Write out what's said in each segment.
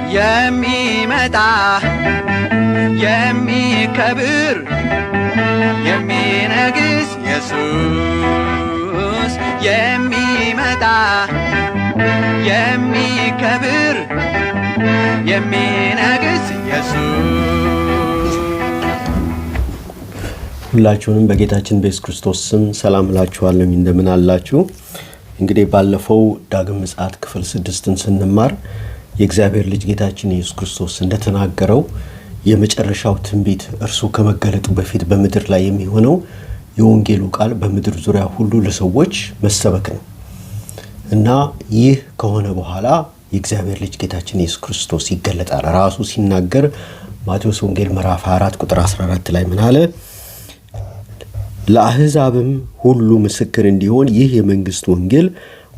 የሚመጣ የሚከብር የሚነግስ ኢየሱስ የሚመጣ የሚከብር የሚነግስ ኢየሱስ። ሁላችሁንም በጌታችን በኢየሱስ ክርስቶስ ስም ሰላም እላችኋለሁ። እንደምን አላችሁ? እንግዲህ ባለፈው ዳግም ምጽአት ክፍል 6ን ስንማር የእግዚአብሔር ልጅ ጌታችን ኢየሱስ ክርስቶስ እንደተናገረው የመጨረሻው ትንቢት እርሱ ከመገለጡ በፊት በመድር ላይ የሚሆነው የወንጌሉ ቃል በመድር ዙሪያ ሁሉ ለሰዎች መሰበክ ነው እና ይህ ከሆነ በኋላ የእግዚአብሔር ልጅ ጌታችን ኢየሱስ ክርስቶስ ይገለጣል። ራሱ ሲናገር ማቴዎስ ወንጌል ምዕራፍ 4 ቁጥር 14 ላይ ምን አለ? ለአሕዛብም ሁሉ ምስክር እንዲሆን ይህ የመንግስት ወንጌል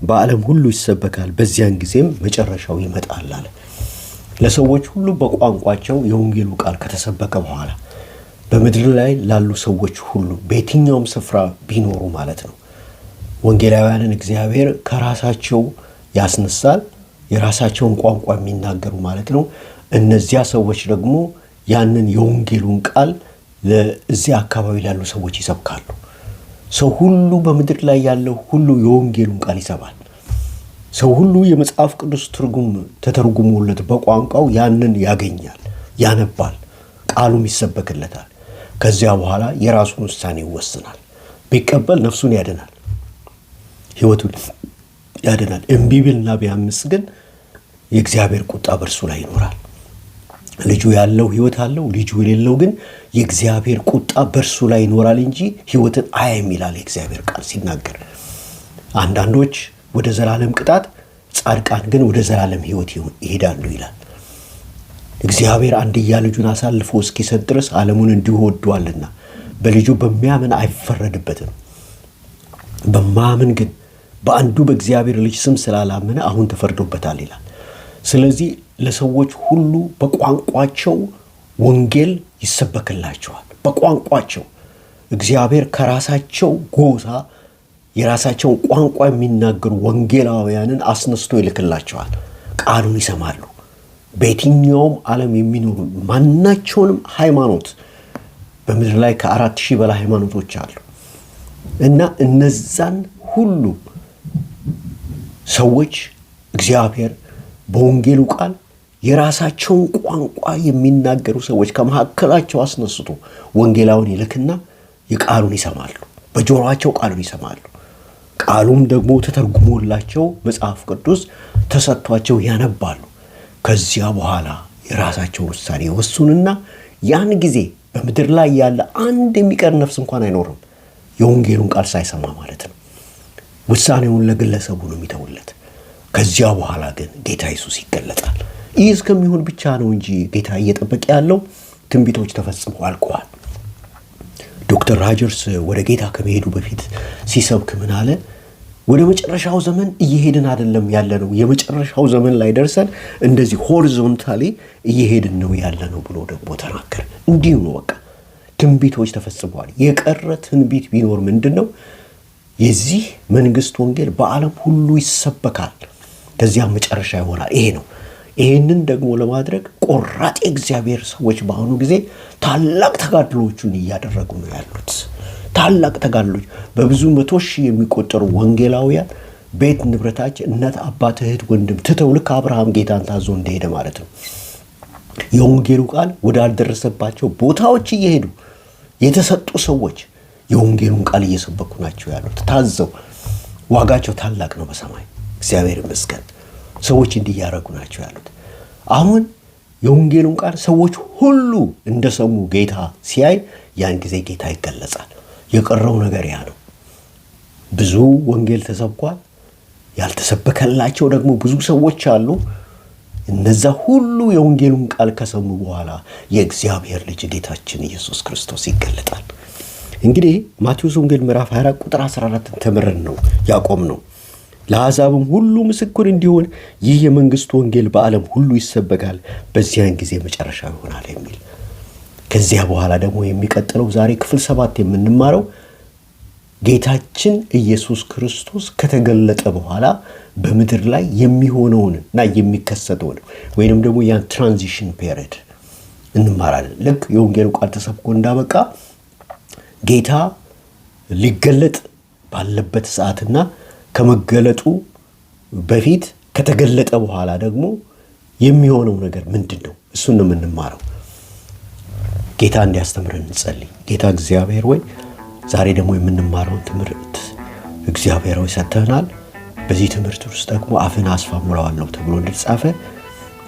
በዓለም ሁሉ ይሰበካል፣ በዚያን ጊዜም መጨረሻው ይመጣል አለ። ለሰዎች ሁሉ በቋንቋቸው የወንጌሉ ቃል ከተሰበከ በኋላ በምድር ላይ ላሉ ሰዎች ሁሉ በየትኛውም ስፍራ ቢኖሩ ማለት ነው ወንጌላውያንን እግዚአብሔር ከራሳቸው ያስነሳል፣ የራሳቸውን ቋንቋ የሚናገሩ ማለት ነው። እነዚያ ሰዎች ደግሞ ያንን የወንጌሉን ቃል ለዚህ አካባቢ ላሉ ሰዎች ይሰብካሉ። ሰው ሁሉ በምድር ላይ ያለው ሁሉ የወንጌሉን ቃል ይሰማል። ሰው ሁሉ የመጽሐፍ ቅዱስ ትርጉም ተተርጉሞለት በቋንቋው ያንን ያገኛል፣ ያነባል፣ ቃሉም ይሰበክለታል። ከዚያ በኋላ የራሱን ውሳኔ ይወስናል። ቢቀበል ነፍሱን ያድናል፣ ሕይወቱን ያድናል። እምቢ ቢልና ቢያምፅ ግን የእግዚአብሔር ቁጣ በእርሱ ላይ ይኖራል። ልጁ ያለው ሕይወት አለው፣ ልጁ የሌለው ግን የእግዚአብሔር ቁጣ በእርሱ ላይ ይኖራል እንጂ ሕይወትን አያይም ይላል የእግዚአብሔር ቃል ሲናገር። አንዳንዶች ወደ ዘላለም ቅጣት፣ ጻድቃን ግን ወደ ዘላለም ሕይወት ይሄዳሉ ይላል። እግዚአብሔር አንድያ ልጁን አሳልፎ እስኪሰጥ ድረስ ዓለሙን እንዲሁ ወዷልና በልጁ በሚያምን አይፈረድበትም። በማያምን ግን በአንዱ በእግዚአብሔር ልጅ ስም ስላላመነ አሁን ተፈርዶበታል ይላል። ስለዚህ ለሰዎች ሁሉ በቋንቋቸው ወንጌል ይሰበክላቸዋል። በቋንቋቸው እግዚአብሔር ከራሳቸው ጎሳ የራሳቸውን ቋንቋ የሚናገሩ ወንጌላውያንን አስነስቶ ይልክላቸዋል። ቃሉን ይሰማሉ። በየትኛውም ዓለም የሚኖሩ ማናቸውንም ሃይማኖት በምድር ላይ ከ4000 በላይ ሃይማኖቶች አሉ እና እነዛን ሁሉ ሰዎች እግዚአብሔር በወንጌሉ ቃል የራሳቸውን ቋንቋ የሚናገሩ ሰዎች ከመካከላቸው አስነስቶ ወንጌላውን ይልክና የቃሉን ይሰማሉ። በጆሮአቸው ቃሉን ይሰማሉ። ቃሉም ደግሞ ተተርጉሞላቸው መጽሐፍ ቅዱስ ተሰጥቷቸው ያነባሉ። ከዚያ በኋላ የራሳቸው ውሳኔ ወስኑና ያን ጊዜ በምድር ላይ ያለ አንድ የሚቀር ነፍስ እንኳን አይኖርም የወንጌሉን ቃል ሳይሰማ ማለት ነው። ውሳኔውን ለግለሰቡ ነው የሚተውለት። ከዚያ በኋላ ግን ጌታ ኢየሱስ ይገለጣል። ይህ እስከሚሆን ብቻ ነው እንጂ ጌታ እየጠበቀ ያለው ትንቢቶች ተፈጽመው አልቀዋል። ዶክተር ራጀርስ ወደ ጌታ ከመሄዱ በፊት ሲሰብክ ምን አለ? ወደ መጨረሻው ዘመን እየሄድን አይደለም ያለነው፣ የመጨረሻው ዘመን ላይ ደርሰን እንደዚህ ሆሪዞንታሊ እየሄድን ነው ያለነው ብሎ ደግሞ ተናገረ። እንዲሁ ነው በቃ ትንቢቶች ተፈጽመዋል። የቀረ ትንቢት ቢኖር ምንድነው? የዚህ መንግስት ወንጌል በዓለም ሁሉ ይሰበካል፣ ከዚያ መጨረሻ ይሆናል። ይሄ ነው። ይሄንን ደግሞ ለማድረግ ቆራጥ የእግዚአብሔር ሰዎች በአሁኑ ጊዜ ታላቅ ተጋድሎችን እያደረጉ ነው ያሉት። ታላቅ ተጋድሎች በብዙ 100,000 የሚቆጠሩ ወንጌላውያን ቤት ንብረታቸው፣ እናት፣ አባት፣ እህት፣ ወንድም ትተው ልክ አብርሃም ጌታን ታዞ እንደሄደ ማለት ነው የወንጌሉ ቃል ወዳልደረሰባቸው ቦታዎች እየሄዱ የተሰጡ ሰዎች የወንጌሉን ቃል እየሰበኩ ናቸው ያሉት። ታዘው ዋጋቸው ታላቅ ነው በሰማይ። እግዚአብሔር ይመስገን። ሰዎች እንዲያረጉ ናቸው ያሉት። አሁን የወንጌሉን ቃል ሰዎች ሁሉ እንደሰሙ ጌታ ሲያይ ያን ጊዜ ጌታ ይገለጻል። የቀረው ነገር ያ ነው። ብዙ ወንጌል ተሰብኳል። ያልተሰበከላቸው ደግሞ ብዙ ሰዎች አሉ። እነዛ ሁሉ የወንጌሉን ቃል ከሰሙ በኋላ የእግዚአብሔር ልጅ ጌታችን ኢየሱስ ክርስቶስ ይገለጣል። እንግዲህ ማቴዎስ ወንጌል ምዕራፍ 24 ቁጥር 14 ተመረን ነው ያቆም ነው። ለአሕዛብም ሁሉ ምስክር እንዲሆን ይህ የመንግሥት ወንጌል በዓለም ሁሉ ይሰበካል፣ በዚያን ጊዜ መጨረሻ ይሆናል የሚል። ከዚያ በኋላ ደግሞ የሚቀጥለው ዛሬ ክፍል 7 የምንማረው ጌታችን ኢየሱስ ክርስቶስ ከተገለጠ በኋላ በምድር ላይ የሚሆነውንና የሚከሰተውን ወይንም ደግሞ ያን ትራንዚሽን ፔሪድ እንማራለን። ልክ የወንጌሉ ቃል ተሰብኮ እንዳበቃ ጌታ ሊገለጥ ባለበት ሰዓትና ከመገለጡ በፊት ከተገለጠ በኋላ ደግሞ የሚሆነው ነገር ምንድን ነው? እሱን ነው የምንማረው። ጌታ እንዲያስተምረን እንጸልይ። ጌታ እግዚአብሔር ወይ ዛሬ ደግሞ የምንማረውን ትምህርት እግዚአብሔር ወይ ሰጥተናል። በዚህ ትምህርት ውስጥ ደግሞ አፍን አስፋ ሙላዋለሁ ተብሎ እንደተጻፈ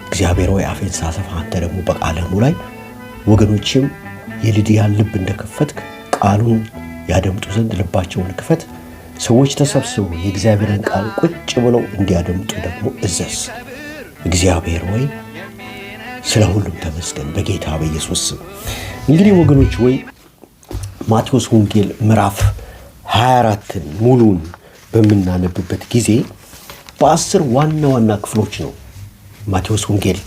እግዚአብሔር ወይ አፌን ሳሰፋ አንተ ደግሞ በቃልህ ሙላኝ። ወገኖችም የልድያን ልብ እንደከፈትክ ቃሉን ያደምጡ ዘንድ ልባቸውን ክፈት። ሰዎች ተሰብስበው የእግዚአብሔርን ቃል ቁጭ ብለው እንዲያደምጡ ደግሞ እዘዝ። እግዚአብሔር ወይ ስለ ሁሉም ተመስገን በጌታ በኢየሱስ ስም። እንግዲህ ወገኖች ወይ ማቴዎስ ወንጌል ምዕራፍ 24ን ሙሉን በምናነብበት ጊዜ በ10 ዋና ዋና ክፍሎች ነው ማቴዎስ ወንጌል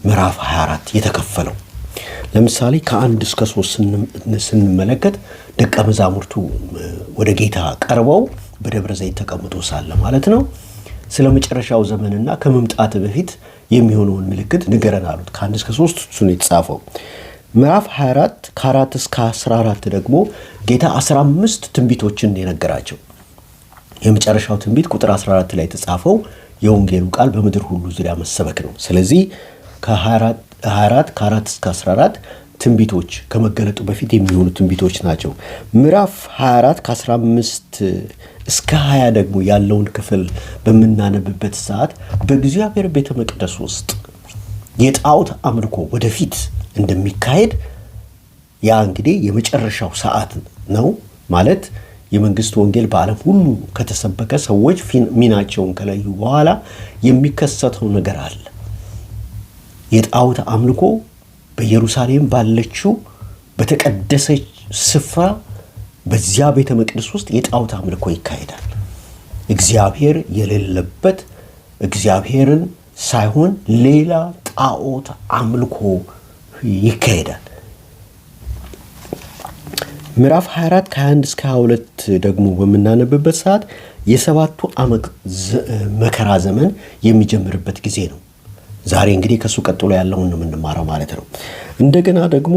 ምዕራፍ 24 የተከፈለው። ለምሳሌ ከ1 እስከ 3 ስንመለከት ደቀ መዛሙርቱ ወደ ጌታ ቀርበው በደብረ ዘይት ተቀምጦ ሳለ ማለት ነው ስለ መጨረሻው ዘመንና ከመምጣት በፊት የሚሆነውን ምልክት ንገረን አሉት። ከ1 እስከ 3 እሱ ነው የተጻፈው። ምዕራፍ 24 ከ4 እስከ 14 ደግሞ ጌታ 15 ትንቢቶችን የነገራቸው። የመጨረሻው ትንቢት ቁጥር 14 ላይ የተጻፈው የወንጌሉ ቃል በምድር ሁሉ ዙሪያ መሰበክ ነው። ስለዚህ ከ24 ከ4 እስከ 14 ትንቢቶች ከመገለጡ በፊት የሚሆኑ ትንቢቶች ናቸው። ምዕራፍ 24 ከ15 እስከ 20 ደግሞ ያለውን ክፍል በምናነብበት ሰዓት በእግዚአብሔር ቤተ መቅደስ ውስጥ የጣዖት አምልኮ ወደፊት እንደሚካሄድ ያ እንግዲህ የመጨረሻው ሰዓት ነው ማለት የመንግስት ወንጌል በዓለም ሁሉ ከተሰበከ ሰዎች ሚናቸውን ከለዩ በኋላ የሚከሰተው ነገር አለ። የጣዖት አምልኮ በኢየሩሳሌም ባለችው በተቀደሰች ስፍራ በዚያ ቤተ መቅደስ ውስጥ የጣዖት አምልኮ ይካሄዳል። እግዚአብሔር የሌለበት እግዚአብሔርን ሳይሆን ሌላ ጣዖት አምልኮ ይካሄዳል። ምዕራፍ 24 ከ21 እስከ 22 ደግሞ በምናነብበት ሰዓት የሰባቱ ዓመት መከራ ዘመን የሚጀምርበት ጊዜ ነው። ዛሬ እንግዲህ ከሱ ቀጥሎ ያለውን ነው የምንማረው ማለት ነው። እንደገና ደግሞ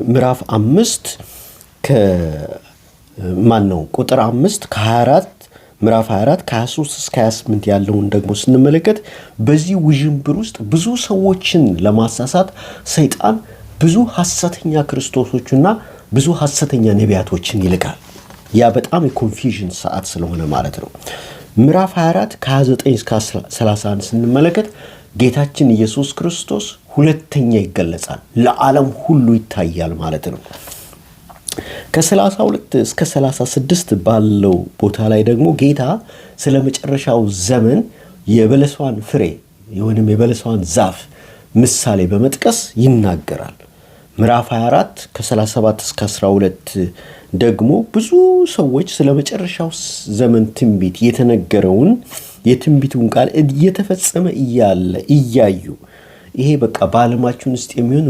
ምዕራፍ 5 ቁጥር 5 ከ24 ምዕራፍ 24 ከ23 እስከ 28 ያለውን ደግሞ ስንመለከት በዚህ ውዥንብር ውስጥ ብዙ ሰዎችን ለማሳሳት ሰይጣን ብዙ ሐሰተኛ ክርስቶሶችና ብዙ ሐሰተኛ ነቢያቶችን ይልካል። ያ በጣም የኮንፊውዥን ሰዓት ስለሆነ ማለት ነው። ምዕራፍ 24 ከ29 እስከ 31 ስንመለከት ጌታችን ኢየሱስ ክርስቶስ ሁለተኛ ይገለጻል፣ ለዓለም ሁሉ ይታያል ማለት ነው። ከ32 እስከ 36 ባለው ቦታ ላይ ደግሞ ጌታ ስለ መጨረሻው ዘመን የበለሷን ፍሬ ወይንም የበለሷን ዛፍ ምሳሌ በመጥቀስ ይናገራል። ምዕራፍ 24 ከ37 እስከ 12 ደግሞ ብዙ ሰዎች ስለ መጨረሻው ዘመን ትንቢት የተነገረውን የትንቢቱን ቃል እየተፈጸመ እያዩ ይሄ በቃ በዓለማችን ውስጥ የሚሆን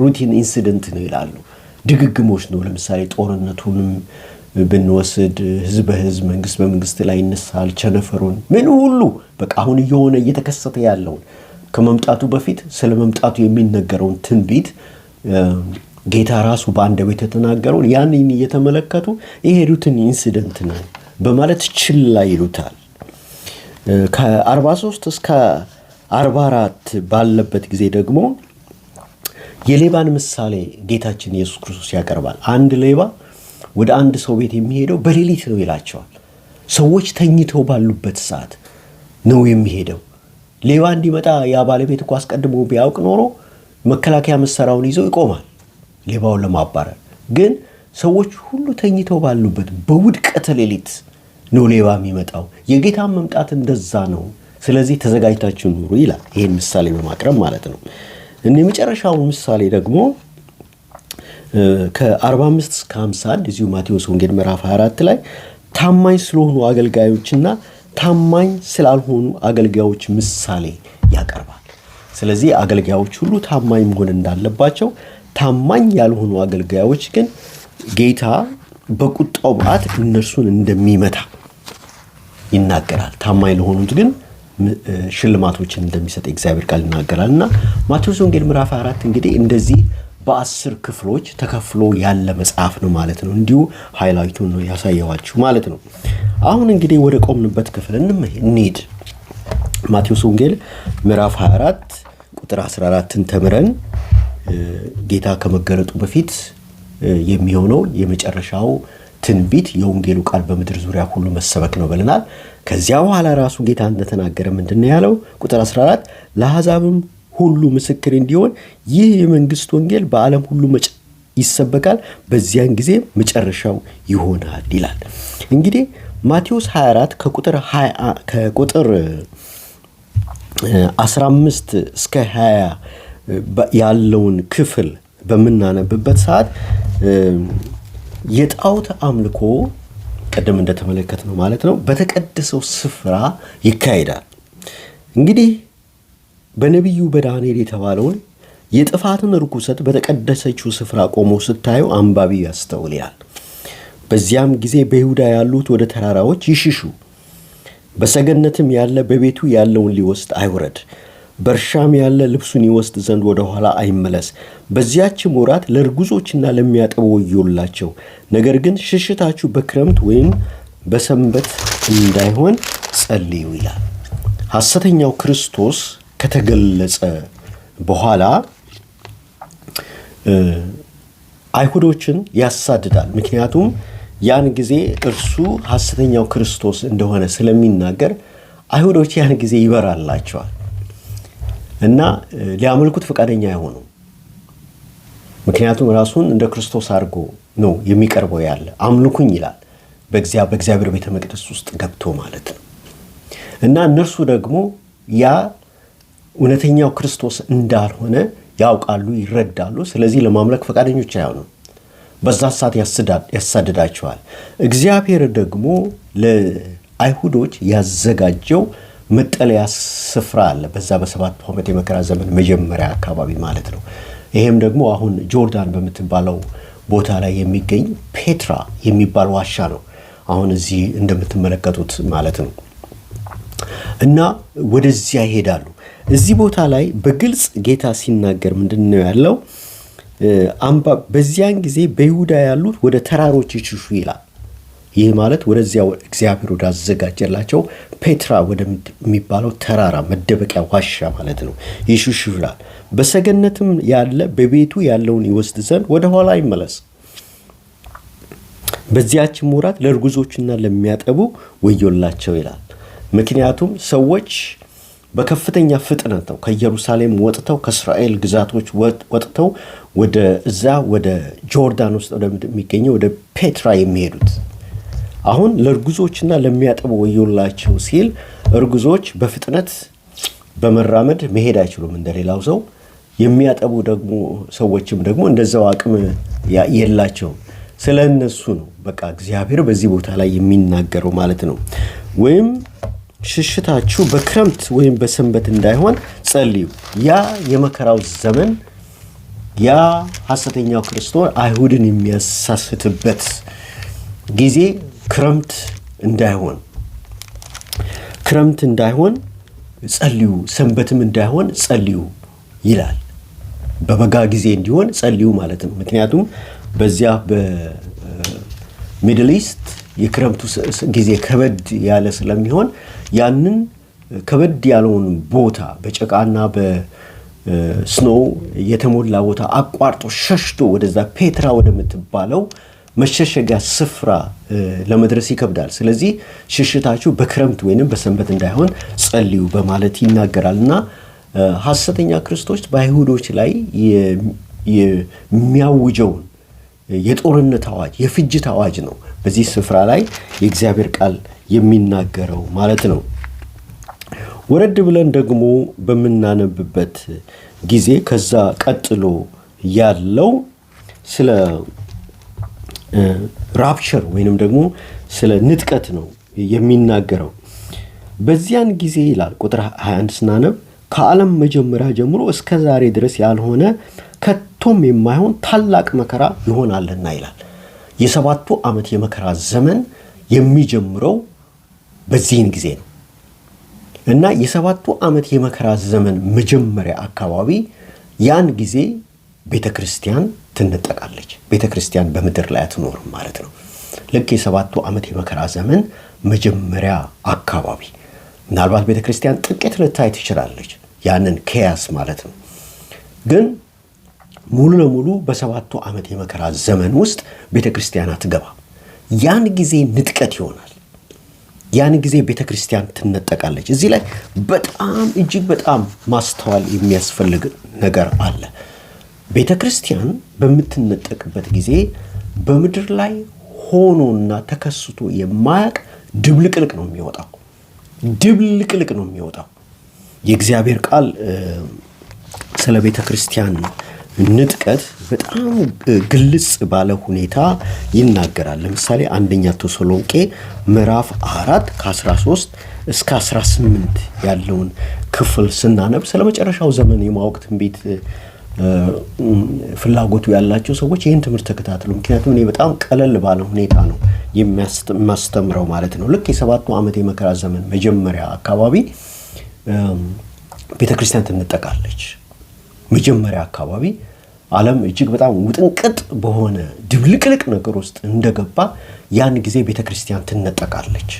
ሩቲን ኢንሲደንት ነው ይላሉ። ድግግሞች ነው። ለምሳሌ ጦርነቱንም ብንወስድ ህዝብ በህዝብ መንግስት በመንግስት ላይ ይነሳል። ቸነፈሩን ምን ሁሉ በቃ አሁን እየሆነ እየተከሰተ ያለውን ከመምጣቱ በፊት ስለ መምጣቱ የሚነገረውን ትንቢት ጌታ ራሱ በአንደበቱ የተናገረውን ያንን እየተመለከቱ ይሄ ሩቲን ኢንሲደንት ነው በማለት ችላ ይሉታል። ከ43 እስከ 44 ባለበት ጊዜ ደግሞ የሌባን ምሳሌ ጌታችን ኢየሱስ ክርስቶስ ያቀርባል። አንድ ሌባ ወደ አንድ ሰው ቤት የሚሄደው በሌሊት ነው ይላቸዋል። ሰዎች ተኝተው ባሉበት ሰዓት ነው የሚሄደው። ሌባ እንዲመጣ ያ ባለቤት እኮ አስቀድሞ ቢያውቅ ኖሮ መከላከያ መሳሪያውን ይዞ ይቆማል ሌባውን ለማባረር። ግን ሰዎች ሁሉ ተኝተው ባሉበት በውድቀተ ሌሊት ነው ሌባ የሚመጣው። የጌታን መምጣት እንደዛ ነው። ስለዚህ ተዘጋጅታችሁ ኑሩ ይላል። ይሄን ምሳሌ በማቅረብ ማለት ነው። የመጨረሻው ምሳሌ ደግሞ ከ45 እስከ 51 እዚሁ ማቴዎስ ወንጌል ምዕራፍ 24 ላይ ታማኝ ስለሆኑ አገልጋዮችና ታማኝ ስላልሆኑ አገልጋዮች ምሳሌ ያቀርባል። ስለዚህ አገልጋዮች ሁሉ ታማኝ መሆን እንዳለባቸው፣ ታማኝ ያልሆኑ አገልጋዮች ግን ጌታ በቁጣው መዓት እነርሱን እንደሚመታ ይናገራል። ታማኝ ለሆኑት ግን ሽልማቶችን እንደሚሰጥ እግዚአብሔር ቃል ይናገራልና ማቴዎስ ወንጌል ምዕራፍ 4 እንግዲህ እንደዚህ በ10 ክፍሎች ተከፍሎ ያለ መጽሐፍ ነው ማለት ነው። እንዲሁ ሃይላይቱን ነው ያሳየዋችሁ ማለት ነው። አሁን እንግዲህ ወደ ቆምንበት ክፍል እንሂድ። ማቴዎስ ወንጌል ምዕራፍ 24 ቁጥር 14ን ተምረን ጌታ ከመገለጡ በፊት የሚሆነው የመጨረሻው ትንቢት የወንጌሉ ቃል በምድር ዙሪያ ሁሉ መሰበክ ነው ብለናል። ከዚያ በኋላ ራሱ ጌታ እንደተናገረ ምንድነው ያለው? ቁጥር 14 ለአሕዛብም ሁሉ ምስክር እንዲሆን ይህ የመንግስት ወንጌል በዓለም ሁሉ ይሰበካል፣ በዚያን ጊዜ መጨረሻው ይሆናል ይላል። እንግዲህ ማቴዎስ 24 ከቁጥር 15 እስከ 20 ያለውን ክፍል በምናነብበት ሰዓት የጣዖት አምልኮ ቀደም እንደተመለከትነው ማለት ነው በተቀደሰው ስፍራ ይካሄዳል። እንግዲህ በነቢዩ በዳንኤል የተባለውን የጥፋትን ርኩሰት በተቀደሰችው ስፍራ ቆሞ ስታዩ አንባቢ ያስተውላል። በዚያም ጊዜ በይሁዳ ያሉት ወደ ተራራዎች ይሽሹ፣ በሰገነትም ያለ በቤቱ ያለውን ሊወስድ አይውረድ፣ በእርሻም ያለ ልብሱን ይወስድ ዘንድ ወደ ኋላ አይመለስ። በዚያችም ወራት ለርጉዞችና ለሚያጠቡ ወዮላቸው። ነገር ግን ሽሽታችሁ በክረምት ወይም በሰንበት እንዳይሆን ጸልዩ ይላል። ሐሰተኛው ክርስቶስ ከተገለጸ በኋላ አይሁዶችን ያሳድዳል። ምክንያቱም ያን ጊዜ እርሱ ሐሰተኛው ክርስቶስ እንደሆነ ስለሚናገር አይሁዶች ያን ጊዜ ይበራላቸዋል እና ሊያመልኩት ፈቃደኛ አይሆኑም። ምክንያቱም ራሱን እንደ ክርስቶስ አድርጎ ነው የሚቀርበው። ያለ አምልኩኝ ይላል በእግዚአብሔር ቤተ መቅደስ ውስጥ ገብቶ ማለት ነው። እና እነርሱ ደግሞ ያ እውነተኛው ክርስቶስ እንዳልሆነ ያውቃሉ፣ ይረዳሉ። ስለዚህ ለማምለክ ፈቃደኞች አይሆኑም። በዛ ሰዓት ያሳድዳቸዋል። እግዚአብሔር ደግሞ ለአይሁዶች ያዘጋጀው መጠለያ ስፍራ አለ፣ በዛ በ7 ዓመት የመከራ ዘመን መጀመሪያ አካባቢ ማለት ነው። ይሄም ደግሞ አሁን ጆርዳን በምትባለው ቦታ ላይ የሚገኝ ፔትራ የሚባል ዋሻ ነው፣ አሁን እዚህ እንደምትመለከቱት ማለት ነው። እና ወደዚያ ይሄዳሉ። እዚህ ቦታ ላይ በግልጽ ጌታ ሲናገር ምንድነው ያለው? በዚያን ጊዜ በይሁዳ ያሉት ወደ ተራሮች ይሽሹ ይላል። ይህ ማለት ወደዚያ እግዚአብሔር ወዳዘጋጀላቸው ፔትራ ወደሚባለው ተራራ መደበቂያ ዋሻ ማለት ነው ይሽሹ ይላል። በሰገነትም ያለ በቤቱ ያለውን ይወስድ ዘንድ ወደ ኋላ ይመለስ። በዚያችም ወራት ለርጉዞችና ለሚያጠቡ ወዮላቸው ይላል። ምክንያቱም ሰዎች በከፍተኛ ፍጥነት ነው ከኢየሩሳሌም ወጥተው ከእስራኤል ግዛቶች ወጥተው ወደ ጆርዳን ውስጥ ወደሚገኘው ወደ ፔትራ የሚሄዱት። አሁን ለርጉዞችና ለሚያጠቡ ወዮላቸው ሲል እርጉዞች በፍጥነት በመራመድ መሄድ አይችሉም እንደሌላው ሰው። የሚያጠቡ ደግሞ ሰዎችም ደግሞ እንደዛው አቅም የላቸውም። ስለ እነሱ ነው በቃ እግዚአብሔር በዚህ ቦታ ላይ የሚናገረው ማለት ነው። ወይም ሽሽታችሁ በክረምት ወይም በሰንበት እንዳይሆን ጸልዩ። ያ የመከራው ዘመን ያ ሐሰተኛው ክርስቶስ አይሁድን የሚያሳስትበት ጊዜ ክረምት እንዳይሆን ጸልዩ፣ ሰንበትም እንዳይሆን ጸልዩ ይላል። በበጋ ጊዜ እንዲሆን ጸልዩ ማለት ነው። ምክንያቱም በዚያ በሚድል ኢስት የክረምቱ ጊዜ ከበድ ያለ ስለሚሆን ያንን ከበድ ያለውን ቦታ በጭቃና በስኖው የተሞላ ቦታ አቋርጦ ሸሽቶ ወደዛ ፔትራ ወደምትባለው መሸሸጊያ ስፍራ ለመድረስ ይከብዳል። ስለዚህ ሽሽታችሁ በክረምት ወይንም በሰንበት እንዳይሆን ጸልዩ በማለት ይናገራልና ሐሰተኛ ክርስቶስ በአይሁዶች ላይ የሚያውጀውን የጦርነት አዋጅ፣ የፍጅት አዋጅ ነው በዚህ ስፍራ ላይ የእግዚአብሔር ቃል የሚናገረው ማለት ነው። ወረድ ብለን ደግሞ በምናነብበት ጊዜ ከዛ ቀጥሎ ያለው ስለ ራፕቸር ወይንም ደግሞ ስለ ንጥቀት ነው የሚናገረው። በዚያን ጊዜ ይላል ቁጥር 21 ስናነብ ከዓለም መጀመሪያ ጀምሮ እስከ ዛሬ ድረስ ያልሆነ ከቶም የማይሆን ታላቅ መከራ ይሆናልና ይላል። የሰባቱ ዓመት የመከራ ዘመን የሚጀምረው በዚህን ጊዜ ነው እና የሰባቱ ዓመት የመከራ ዘመን መጀመሪያ አካባቢ ያን ጊዜ ቤተክርስቲያን ትነጠቃለች። ቤተክርስቲያን በምድር ላይ አትኖርም ማለት ነው። ልክ የሰባቱ ዓመት የመከራ ዘመን መጀመሪያ አካባቢ ምናልባት ቤተክርስቲያን ጥቂት ልታይ ትችላለች፣ ያንን ኬያስ ማለት ነው። ግን ሙሉ ለሙሉ በሰባቱ ዓመት የመከራ ዘመን ውስጥ ቤተክርስቲያን አትገባ። ያን ጊዜ ንጥቀት ይሆናል። ያን ጊዜ ቤተክርስቲያን ትነጠቃለች። እዚህ ላይ በጣም እጅግ በጣም ማስተዋል የሚያስፈልግ ነገር አለ። ቤተክርስቲያን በምትነጠቅበት ጊዜ በምድር ላይ ሆኖና ተከስቶ የማያውቅ ድብልቅልቅ ነው የሚወጣው። ድብልቅልቅ ነው የሚወጣው። የእግዚአብሔር ቃል ስለ ቤተክርስቲያን ንጥቀት በጣም ግልጽ ባለ ሁኔታ ይናገራል። ለምሳሌ አንደኛ ተሰሎንቄ ምዕራፍ 4 ከ13 እስከ 18 ያለውን ክፍል ስናነብ ስለ መጨረሻው ዘመን የማወቅ ትንቢት ፍላጎቱ ያላቸው ሰዎች ይህን ትምህርት ተከታተሉ። ምክንያቱም እኔ በጣም ቀለል ባለ ሁኔታ ነው የሚያስተምረው ማለት ነው። ልክ የሰባቱ ዓመት የመከራ ዘመን መጀመሪያ አካባቢ ቤተክርስቲያን ትነጠቃለች። መጀመሪያ አካባቢ ዓለም እጅግ በጣም ውጥንቅጥ በሆነ ድብልቅልቅ ነገር ውስጥ እንደገባ ያን ጊዜ ቤተክርስቲያን ትነጠቃለች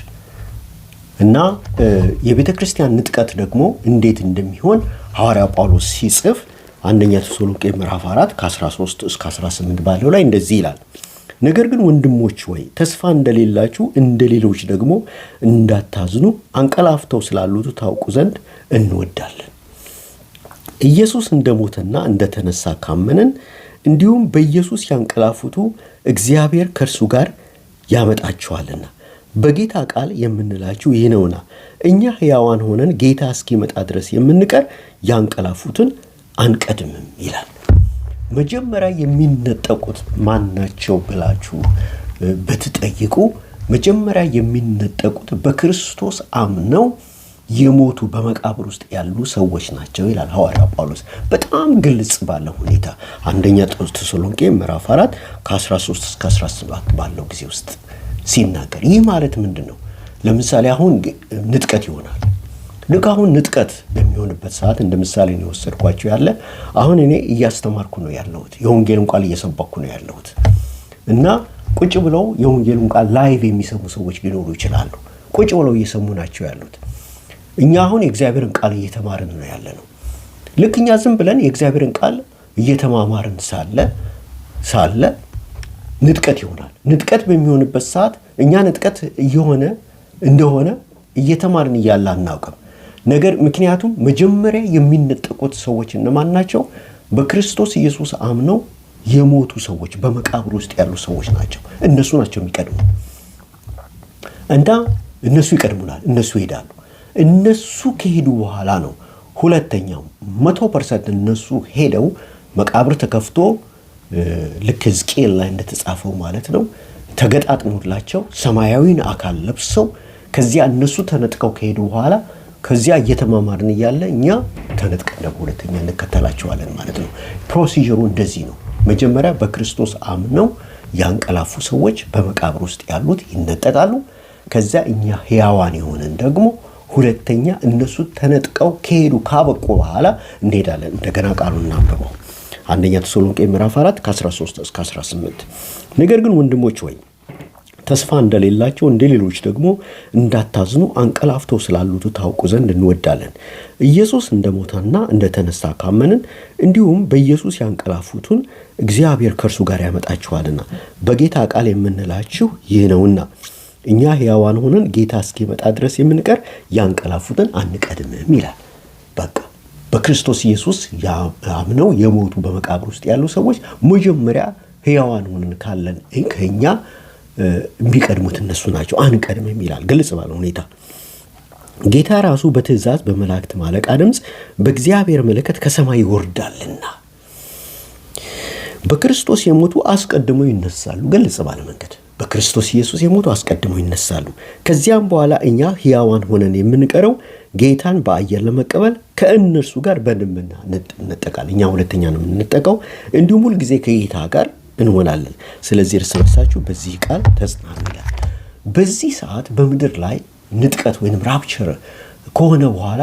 እና የቤተክርስቲያን ንጥቀት ደግሞ እንዴት እንደሚሆን ሐዋርያ ጳውሎስ ሲጽፍ አንደኛ ተሰሎንቄ ምዕራፍ 4 ከ13 እስከ 18 ባለው ላይ እንደዚህ ይላል። ነገር ግን ወንድሞች ወይ ተስፋ እንደሌላችሁ እንደሌሎች ደግሞ እንዳታዝኑ አንቀላፍተው ስላሉት ታውቁ ዘንድ እንወዳለን። ኢየሱስ እንደሞተና እንደተነሳ ካመንን እንዲሁም በኢየሱስ ያንቀላፉቱ እግዚአብሔር ከእርሱ ጋር ያመጣቸዋልና በጌታ ቃል የምንላችሁ ይህ ነውና እኛ ሕያዋን ሆነን ጌታ እስኪመጣ ድረስ የምንቀር ያንቀላፉትን አንቀድምም ይላል። መጀመሪያ የሚነጠቁት ማናቸው ብላችሁ በትጠይቁ መጀመሪያ የሚነጠቁት በክርስቶስ አምነው የሞቱ በመቃብር ውስጥ ያሉ ሰዎች ናቸው ይላል ሐዋርያ ጳውሎስ በጣም ግልጽ ባለ ሁኔታ አንደኛ ተሰሎንቄ ምዕራፍ 4 ከ13 እስከ 17 ባለው ጊዜ ውስጥ ሲናገር። ይህ ማለት ምንድነው? ለምሳሌ አሁን ንጥቀት ይሆናል። ልክ አሁን ንጥቀት በሚሆንበት ሰዓት እንደ ምሳሌ ነው ወሰድኳቸው ያለ አሁን እኔ እያስተማርኩ ነው ያለሁት፣ የወንጌልን ቃል እየሰበኩ ነው ያለሁት እና ቁጭ ብለው የወንጌልን ቃል ላይቭ የሚሰሙ ሰዎች ሊኖሩ ይችላሉ። ቁጭ ብለው እየሰሙ ናቸው ያሉት። እኛ አሁን የእግዚአብሔርን ቃል እየተማርን ነው ያለነው። ልክ እኛ ዝም ብለን የእግዚአብሔርን ቃል እየተማማርን ሳለ ንጥቀት ይሆናል። ንጥቀት በሚሆንበት ሰዓት እኛ ንጥቀት እንደሆነ እየተማርን እያለ አናውቅም። ምክንያቱም መጀመሪያ የሚነጠቁት ሰዎች እነማን ናቸው? በክርስቶስ ኢየሱስ አምነው የሞቱ ሰዎች፣ በመቃብር ውስጥ ያሉ ሰዎች ናቸው። እነሱ ናቸው የሚቀድሙ እና እነሱ ይቀድሙናል፣ እነሱ ይሄዳሉ። እነሱ ከሄዱ በኋላ ነው ሁለተኛው 100% እነሱ ሄደው መቃብር ተከፍቶ ልክ ሕዝቅኤል ላይ እንደተጻፈው ማለት ነው ተገጣጥሞላቸው ሰማያዊን አካል ለብሰው ከዚያ እነሱ ተነጥቀው ከሄዱ በኋላ ከዚያ እየተማማርን እያለ እኛ ተነጥቀን ደግሞ ሁለተኛ እንከተላቸዋለን ማለት ነው። ፕሮሲጀሩ እንደዚህ ነው። መጀመሪያ በክርስቶስ አምነው ያንቀላፉ ሰዎች በመቃብር ውስጥ ያሉት ይነጠቃሉ። ከዚያ እኛ ሕያዋን የሆነን ደግሞ ሁለተኛ እነሱ ተነጥቀው ከሄዱ ካበቁ በኋላ እንሄዳለን። እንደገና ቃሉን እናንብበው። አንደኛ ተሰሎንቄ ምዕራፍ 4 ከ13 እስከ 18 ነገር ግን ወንድሞች ወይ ተስፋ እንደሌላቸው እንደሌሎች ደግሞ እንዳታዝኑ አንቀላፍተው ስላሉት ታውቁ ዘንድ እንወዳለን። ኢየሱስ እንደሞተና እንደተነሳ ካመንን እንዲሁም በኢየሱስ ያንቀላፉትን እግዚአብሔር ከእርሱ ጋር ያመጣቸዋልና በጌታ ቃል የምንላችሁ ይህ ነውና እኛ ሕያዋን ሆነን ጌታ እስኪመጣ ድረስ የምንቀር ያንቀላፉትን አንቀድምም ይላል። በቃ በክርስቶስ ኢየሱስ ያምነው የሞቱ በመቃብር ውስጥ ያሉ ሰዎች መጀመሪያ ሕያዋን ሆነን ካለን ከኛ የሚቀድሙት እነሱ ናቸው፣ አንቀድምም ይላል ግልጽ ባለ ሁኔታ። ጌታ ራሱ በትእዛዝ በመላእክት ማለቃ ድምፅ በእግዚአብሔር መለከት ከሰማይ ይወርዳልና በክርስቶስ የሞቱ አስቀድመው ይነሳሉ። ግልጽ ባለ መንገድ በክርስቶስ ኢየሱስ የሞቱ አስቀድመው ይነሳሉ። ከዚያም በኋላ እኛ ሕያዋን ሆነን የምንቀረው ጌታን በአየር ለመቀበል ከእነርሱ ጋር በደመና እንነጠቃለን። እኛ ሁለተኛ ነው የምንነጠቀው። እንዲሁም ሁል ጊዜ ከጌታ ጋር እንሆናለን። ስለዚህ እርስ በርሳችሁ በዚህ ቃል ተጽናኑ ይላል። በዚህ ሰዓት በምድር ላይ ንጥቀት ወይም ራፕቸር ከሆነ በኋላ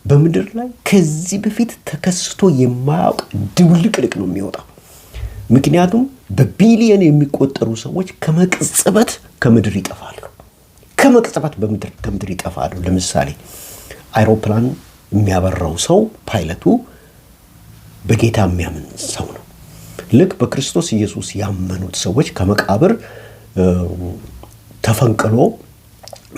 በምድር ላይ ከዚህ በፊት ተከስቶ የማያውቅ ድብልቅልቅ ነው የሚወጣው። ምክንያቱም በቢሊየን የሚቆጠሩ ሰዎች ከመቅጽበት ከምድር ይጠፋሉ። ከመቅጽበት ከምድር ይጠፋሉ። ለምሳሌ አይሮፕላን የሚያበራው ሰው ፓይለቱ በጌታ የሚያምን ሰው ነው። ልክ በክርስቶስ ኢየሱስ ያመኑት ሰዎች ከመቃብር ተፈንቅሎ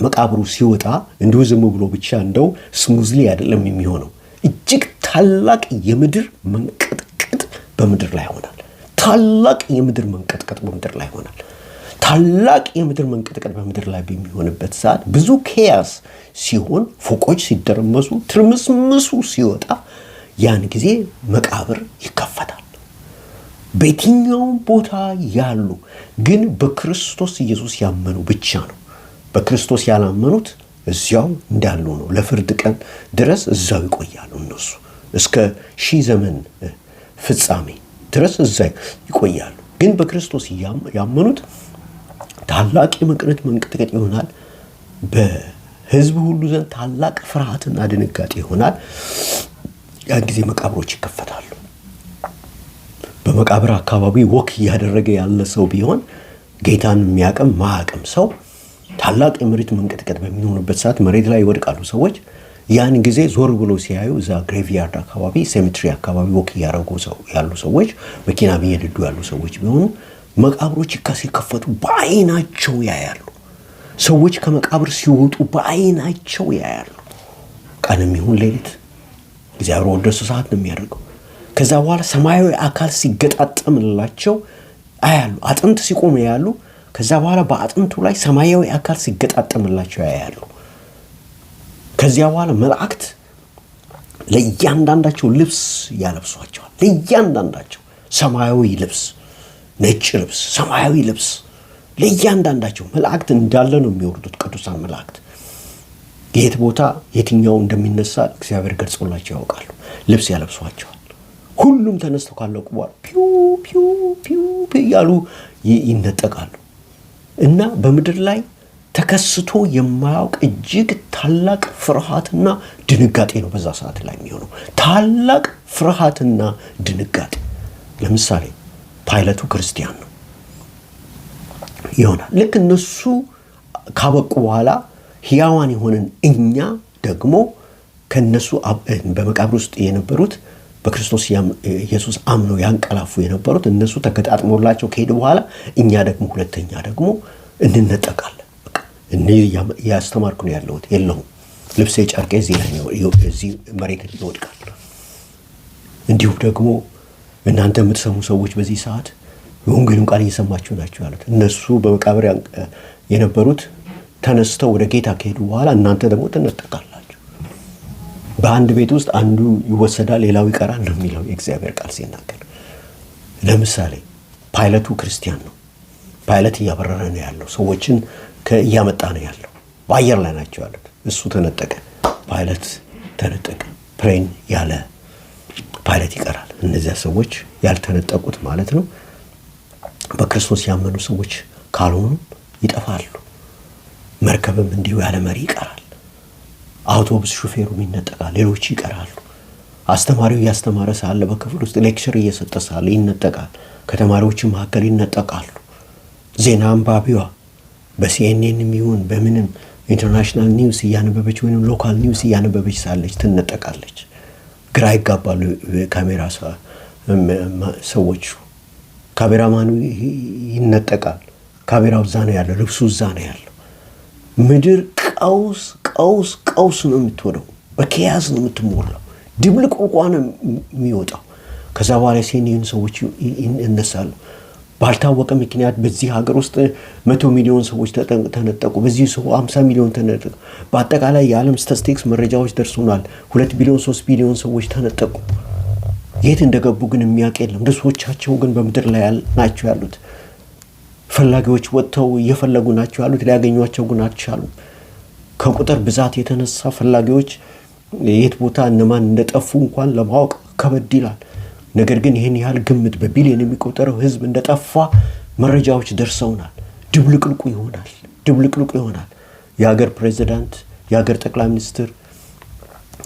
መቃብሩ ሲወጣ እንዲሁ ዝም ብሎ ብቻ እንደው ስሙዝሊ አይደለም የሚሆነው። እጅግ ታላቅ የምድር መንቀጥቀጥ በምድር ላይ ይሆናል። ታላቅ የምድር መንቀጥቀጥ በምድር ላይ ይሆናል። ታላቅ የምድር መንቀጥቀጥ በምድር ላይ በሚሆንበት ሰዓት ብዙ ኬያስ ሲሆን፣ ፎቆች ሲደረመሱ፣ ትርምስምሱ ሲወጣ ያን ጊዜ መቃብር ይከፈታል። በየትኛውም ቦታ ያሉ ግን በክርስቶስ ኢየሱስ ያመኑ ብቻ ነው። በክርስቶስ ያላመኑት እዚያው እንዳሉ ነው። ለፍርድ ቀን ድረስ እዛው ይቆያሉ። እነሱ እስከ 1000 ዘመን ፍጻሜ ድረስ እዛ ይቆያሉ። ግን በክርስቶስ ያመኑት ታላቅ የመቅረት መንቀጥቀጥ ይሆናል። በሕዝብ ሁሉ ዘንድ ታላቅ ፍርሃትና ድንጋጤ ይሆናል። ያን ጊዜ መቃብሮች ይከፈታሉ። በመቃብር አካባቢ ወክ እያደረገ ያለ ሰው ቢሆን ጌታን የሚያቅም ማያቅም ሰው ታላቅ የመሬት መንቀጥቀጥ በሚሆንበት ሰዓት መሬት ላይ ይወድቃሉ ሰዎች። ያን ጊዜ ዞር ብሎ ሲያዩ እዛ ግሬቭያርድ አካባቢ፣ ሴሜትሪ አካባቢ ወክ እያደረጉ ያሉ ሰዎች፣ መኪና እየነዱ ያሉ ሰዎች ቢሆኑ መቃብሮች ሲከፈቱ በአይናቸው ያያሉ። ሰዎች ከመቃብር ሲወጡ በአይናቸው ያያሉ። ቀንም ይሁን ሌሊት እግዚአብሔር ወደሱ ሰዓት ነው የሚያደርገው። ከዛ በኋላ ሰማያዊ አካል ሲገጣጠምላቸው አያሉ። አጥንት ሲቆም ያያሉ። ከዛ በኋላ በአጥንቱ ላይ ሰማያዊ አካል ሲገጣጠምላቸው ያያሉ። ከዚያ በኋላ መላእክት ለእያንዳንዳቸው ልብስ ያለብሷቸዋል። ለእያንዳንዳቸው ሰማያዊ ልብስ፣ ነጭ ልብስ፣ ሰማያዊ ልብስ ለእያንዳንዳቸው መላእክት እንዳለ ነው የሚወርዱት። ቅዱሳን መላእክት የት ቦታ የትኛው እንደሚነሳ እግዚአብሔር ገልጾላቸው ያውቃሉ። ልብስ ያለብሷቸዋል። ሁሉም ተነስተው ካለቁ በኋላ ፒው ፒው ፒው እያሉ ይነጠቃሉ። እና በምድር ላይ ተከስቶ የማያውቅ እጅግ ታላቅ ፍርሃትና ድንጋጤ ነው በዛ ሰዓት ላይ የሚሆነው። ታላቅ ፍርሃትና ድንጋጤ። ለምሳሌ ፓይለቱ ክርስቲያን ነው ይሆናል። ልክ እነሱ ካበቁ በኋላ ሕያዋን የሆንን እኛ ደግሞ ከነሱ በመቃብር ውስጥ የነበሩት በክርስቶስ ኢየሱስ አምነው ያንቀላፉ የነበሩት እነሱ ተገጣጥሞላቸው ከሄዱ በኋላ እኛ ደግሞ ሁለተኛ ደግሞ እንነጠቃለን። እኔ ያስተማርኩ ነው ያለሁት የለሁም። ልብሴ ጨርቄ እዚህ መሬት ይወድቃል። እንዲሁም ደግሞ እናንተ የምትሰሙ ሰዎች በዚህ ሰዓት የወንጌልን ቃል እየሰማችሁ ናቸው ያሉት። እነሱ በመቃብር የነበሩት ተነስተው ወደ ጌታ ከሄዱ በኋላ እናንተ ደግሞ ትነጠቃላችሁ። በአንድ ቤት ውስጥ አንዱ ይወሰዳል፣ ሌላው ይቀራል ነው የሚለው የእግዚአብሔር ቃል ሲናገር። ለምሳሌ ፓይለቱ ክርስቲያን ነው። ፓይለት እያበረረ ነው ያለው፣ ሰዎችን እያመጣ ነው ያለው። በአየር ላይ ናቸው ያሉት። እሱ ተነጠቀ፣ ፓይለት ተነጠቀ። ፕሌን ያለ ፓይለት ይቀራል። እነዚያ ሰዎች ያልተነጠቁት ማለት ነው በክርስቶስ ያመኑ ሰዎች ካልሆኑ ይጠፋሉ። መርከብም እንዲሁ ያለ መሪ ይቀራል። አውቶቡስ ሹፌሩም ይነጠቃል፣ ሌሎች ይቀራሉ። አስተማሪው እያስተማረ ሳለ በክፍል ውስጥ ሌክቸር እየሰጠ ሳለ ይነጠቃል። ከተማሪዎች መካከል ይነጠቃሉ። ዜና አንባቢዋ በሲኤንኤን የሚሆን በምንም ኢንተርናሽናል ኒውስ እያነበበች ወይም ሎካል ኒውስ እያነበበች ሳለች ትነጠቃለች። ግራ ይጋባሉ ካሜራ ሰዎቹ። ካሜራማኑ ይነጠቃል። ካሜራው እዛ ነው ያለው፣ ልብሱ እዛ ነው ያለው። ምድር ቀውስ ቀውስ ቀውስ ነው የምትወደው። በኬያስ ነው የምትሞላው። ድብልቅ ቋንቋ ነው የሚወጣው። ከዛ በኋላ ሲኒን ሰዎች ይነሳሉ። ባልታወቀ ምክንያት በዚህ ሀገር ውስጥ 100 ሚሊዮን ሰዎች ተነጠቁ። በዚህ ሰው 50 ሚሊዮን ተነጠቁ። በአጠቃላይ የዓለም ስታቲስቲክስ መረጃዎች ደርሶናል። 2 ቢሊዮን 3 ቢሊዮን ሰዎች ተነጠቁ። የት እንደገቡ ግን የሚያውቅ የለም። ርሶቻቸው ግን በምድር ላይ ናቸው ያሉት። ፈላጊዎች ወጥተው እየፈለጉ ናቸው ያሉት፣ ሊያገኟቸው ግን አልቻሉም። ከቁጥር ብዛት የተነሳ ፈላጊዎች የት ቦታ እነማን እንደጠፉ እንኳን ለማወቅ ከበድ ይላል። ነገር ግን ይህን ያህል ግምት በቢሊዮን የሚቆጠረው ህዝብ እንደጠፋ መረጃዎች ደርሰውናል። ድብልቅልቁ ይሆናል። የሀገር ፕሬዚዳንት፣ የሀገር ጠቅላይ ሚኒስትር፣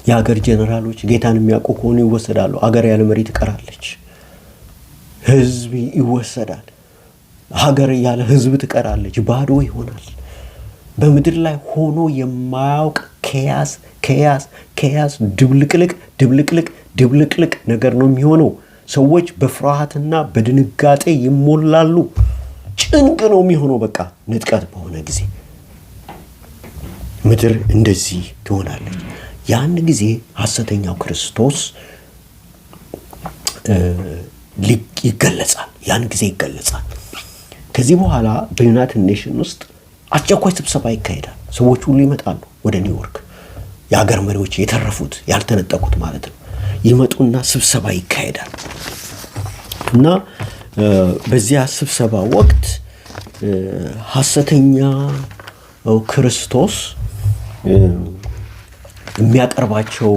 የሀገር ጄኔራሎች ጌታን የሚያውቁ ከሆኑ ይወሰዳሉ። ሀገር ያለ መሪ ትቀራለች። ህዝብ ይወሰዳል። ሀገር ያለ ህዝብ ትቀራለች፣ ባዶ ይሆናል። በምድር ላይ ሆኖ የማያውቅ ኬያስ ድብልቅልቅ ነገር ነው የሚሆነው። ሰዎች በፍርሃትና በድንጋጤ ይሞላሉ። ጭንቅ ነው የሚሆነው። በቃ ንጥቀት በሆነ ጊዜ ምድር እንደዚህ ትሆናለች። ያን ጊዜ ሐሰተኛው ክርስቶስ ይገለጻል። ከዚህ በኋላ በዩናይትድ ኔሽን ውስጥ አስቸኳይ ስብሰባ ይካሄዳል። ሰዎች ሁሉ ይመጣሉ ወደ ኒውዮርክ። የሀገር መሪዎች የተረፉት ያልተነጠቁት ማለት ነው ይመጡና ስብሰባ ይካሄዳል። እና በዚያ ስብሰባ ወቅት ሐሰተኛው ክርስቶስ የሚያቀርባቸው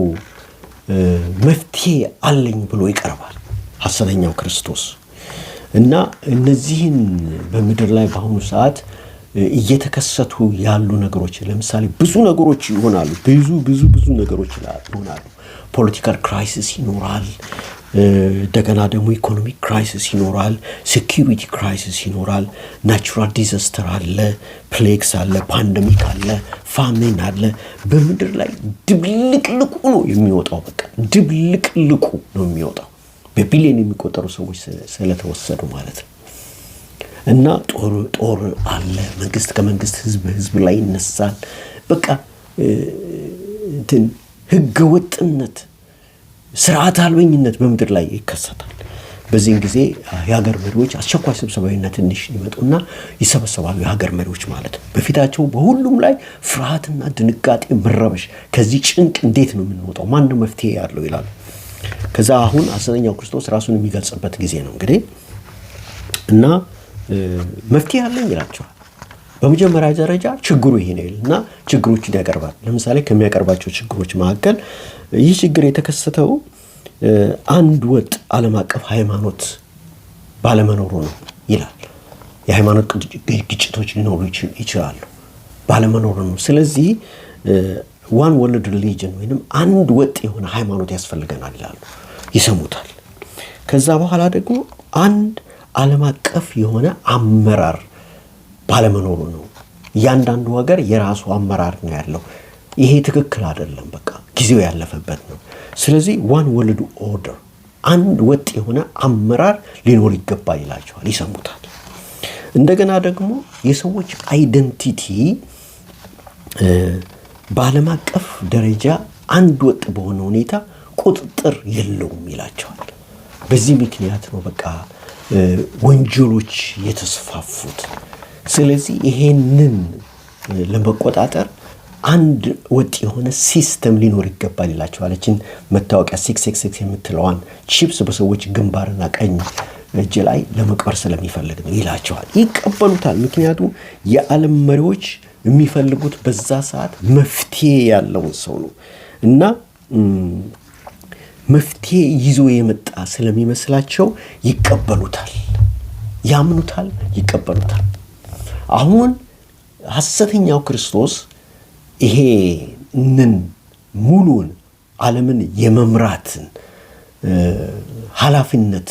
መፍትሄ አለኝ ብሎ ይቀርባል። ሐሰተኛው ክርስቶስ እና እነዚህን በምድር ላይ በአሁኑ ሰዓት እየተከሰቱ ያሉ ነገሮች ለምሳሌ ብዙ ነገሮች ይሆናሉ። ብዙ ነገሮች ይሆናሉ። ፖለቲካል ክራይሲስ ይኖራል። እንደገና ደግሞ ኢኮኖሚክ ክራይሲስ ይኖራል። ሴኩሪቲ ክራይሲስ ይኖራል። ናቹራል ዲዛስተር አለ፣ ፕሌግስ አለ፣ ፓንደሚክ አለ፣ ፋሚን አለ። በምድር ላይ ድብልቅልቁ ነው የሚወጣው። በቃ ድብልቅልቁ ነው የሚወጣው። በቢሊዮን የሚቆጠሩ ሰዎች ስለተወሰዱ ማለት ነው። እና ጦር አለ። መንግስት ከመንግስት ህዝብ ላይ ይነሳል። በቃ ህገወጥነት፣ ስርዓት አልበኝነት በምድር ላይ ይከሰታል። በዚህን ጊዜ የሀገር መሪዎች አስቸኳይ ስብሰባዊና ትንሽ ይመጡና ይሰበሰባሉ። የሀገር መሪዎች ማለት ነው። በፊታቸው በሁሉም ላይ ፍርሃትና ድንጋጤ፣ መረበሽ፣ ከዚህ ጭንቅ እንዴት ነው የምንወጣው? ማን መፍትሄ ያለው ይላሉ። ከዛ አሁን ሐሰተኛው ክርስቶስ ራሱን የሚገልጽበት ጊዜ ነው እንግዲህ እና መፍትሄ አለኝ ይላቸዋል። በመጀመሪያ ደረጃ ችግሩ ይሄ ነው እና ችግሮችን ያቀርባል። ለምሳሌ ከሚያቀርባቸው ችግሮች መካከል ይህ ችግር የተከሰተው አንድ ወጥ ዓለም አቀፍ ሃይማኖት ባለመኖሩ ነው ይላል። የሃይማኖት ግጭቶች ሊኖሩ ይችላሉ፣ ባለመኖሩ ነው። ስለዚህ ዋን ወርልድ ሪሊጅን ወይንም አንድ ወጥ የሆነ ሃይማኖት ያስፈልገናል ይላሉ። ይሰሙታል። ከዛ በኋላ ደግሞ አንድ ዓለም አቀፍ የሆነ አመራር ባለመኖሩ ነው። እያንዳንዱ ሀገር የራሱ አመራር ነው ያለው። ይሄ ትክክል አይደለም፣ በቃ ጊዜው ያለፈበት ነው። ስለዚህ ዋን ወርልድ ኦርደር፣ አንድ ወጥ የሆነ አመራር ሊኖር ይገባል ይላቸዋል። ይሰሙታል። እንደገና ደግሞ የሰዎች አይደንቲቲ በዓለም አቀፍ ደረጃ አንድ ወጥ በሆነ ሁኔታ ቁጥጥር የለውም ይላቸዋል። በዚህ ምክንያት ነው በቃ ወንጀሎች የተስፋፉት። ስለዚህ ይሄንን ለመቆጣጠር አንድ ወጥ የሆነ ሲስተም ሊኖር ይገባል ይላቸዋል። እችን መታወቂያ 666 የምትለዋን ቺፕስ በሰዎች ግንባርና ቀኝ እጅ ላይ ለመቅበር ስለሚፈልግ ነው ይላቸዋል። ይቀበሉታል። ምክንያቱም የዓለም መሪዎች የሚፈልጉት በዛ ሰዓት መፍትሄ ያለውን ሰው ነው እና መፍትሄ ይዞ የመጣ ስለሚመስላቸው ይቀበሉታል፣ ያምኑታል፣ ይቀበሉታል። አሁን ሐሰተኛው ክርስቶስ ይሄንን ሙሉን ዓለምን የመምራትን ኃላፊነት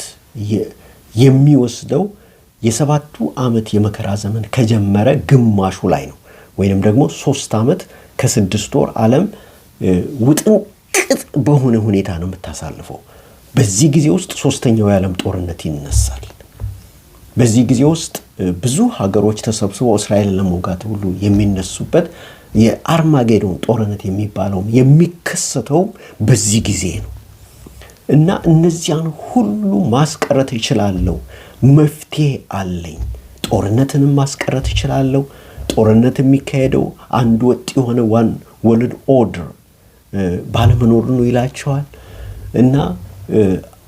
የሚወስደው የሰባቱ ዓመት የመከራ ዘመን ከጀመረ ግማሹ ላይ ነው። ወይንም ደግሞ 3 ዓመት ከ6 ወር ዓለም ውጥንቅጥ በሆነ ሁኔታ ነው የምታሳልፈው። በዚህ ጊዜ ውስጥ 3ኛው የዓለም ጦርነት ይነሳል። በዚህ ጊዜ ውስጥ ብዙ ሀገሮች ተሰብስበው እስራኤልን ለመውጋት ሁሉ የሚነሱበት የአርማጌዶን ጦርነት የሚባለው የሚከሰተው በዚህ ጊዜ ነው እና እነዚያን ሁሉ ማስቀረት እችላለሁ፣ መፍትሄ አለኝ፣ ጦርነትንም ማስቀረት እችላለሁ። ጦርነት የሚካሄደው አንድ ወጥ የሆነ ዋን ወርልድ ኦርደር ባለመኖር ነው ይላቸዋል። እና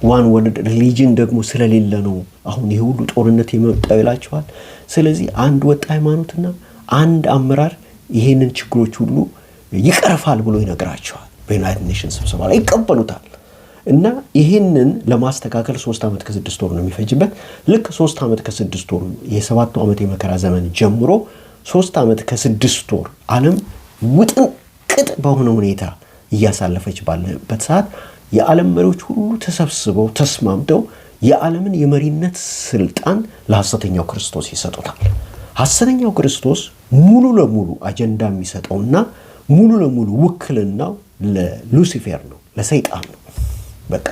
ዋን ወርልድ ሪሊጅን ደግሞ ስለሌለ ነው አሁን ይሄ ሁሉ ጦርነት የመጣው ይላቸዋል። ስለዚህ አንድ ወጥ ሃይማኖትና አንድ አመራር ይሄንን ችግሮች ሁሉ ይቀርፋል ብሎ ይነግራቸዋል። በዩናይትድ ኔሽንስ ስብሰባ ላይ ይቀበሉታል። እና ይሄንን ለማስተካከል 3 ዓመት ከ6 ወር ነው የሚፈጅበት። ልክ 3 ዓመት ከ6 ወር የ7 ዓመት የመከራ ዘመን ጀምሮ 3 ዓመት ከ6 ወር ዓለም ውጥንቅጥ በሆነ ሁኔታ እያሳለፈች ባለበት ሰዓት የዓለም መሪዎች ሁሉ ተሰብስበው ተስማምተው የዓለምን የመሪነት ስልጣን ለሐሰተኛው ክርስቶስ ይሰጡታል። ሐሰተኛው ክርስቶስ ሙሉ ለሙሉ አጀንዳ የሚሰጠውና ሙሉ ለሙሉ ውክልናው ለሉሲፌር ነው፣ ለሰይጣን ነው። በቃ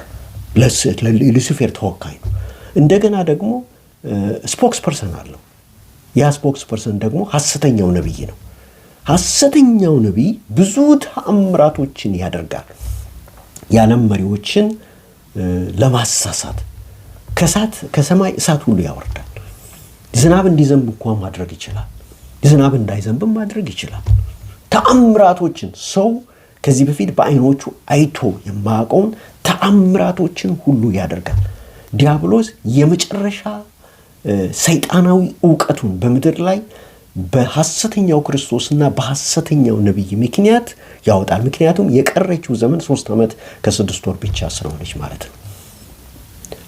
ለሉሲፌር ተወካይ ነው። እንደገና ደግሞ ስፖክስ ፐርሰን አለው። ያ ስፖክስ ፐርሰን ደግሞ ሐሰተኛው ነቢይ ነው። ሐሰተኛው ነቢይ ብዙ ተአምራቶችን ያደርጋል። የዓለም መሪዎችን ለማሳሳት ከሰማይ እሳት ሁሉ ያወርዳል። ዝናብ እንዲዘንብ እንኳን ማድረግ ይችላል። ዝናብ እንዳይዘንብም ማድረግ ይችላል። ተአምራቶችን ሰው ከዚህ በፊት በአይኖቹ አይቶ የማያውቀውን ተአምራቶችን ሁሉ ያደርጋል። ዲያብሎስ የመጨረሻ ሰይጣናዊ ዕውቀቱን በምድር ላይ በሐሰተኛው ክርስቶስና በሐሰተኛው ነቢይ ምክንያት ያወጣል። ምክንያቱም የቀረችው ዘመን 3 ዓመት ከ6 ወር ብቻ ስለሆነች ማለት ነው።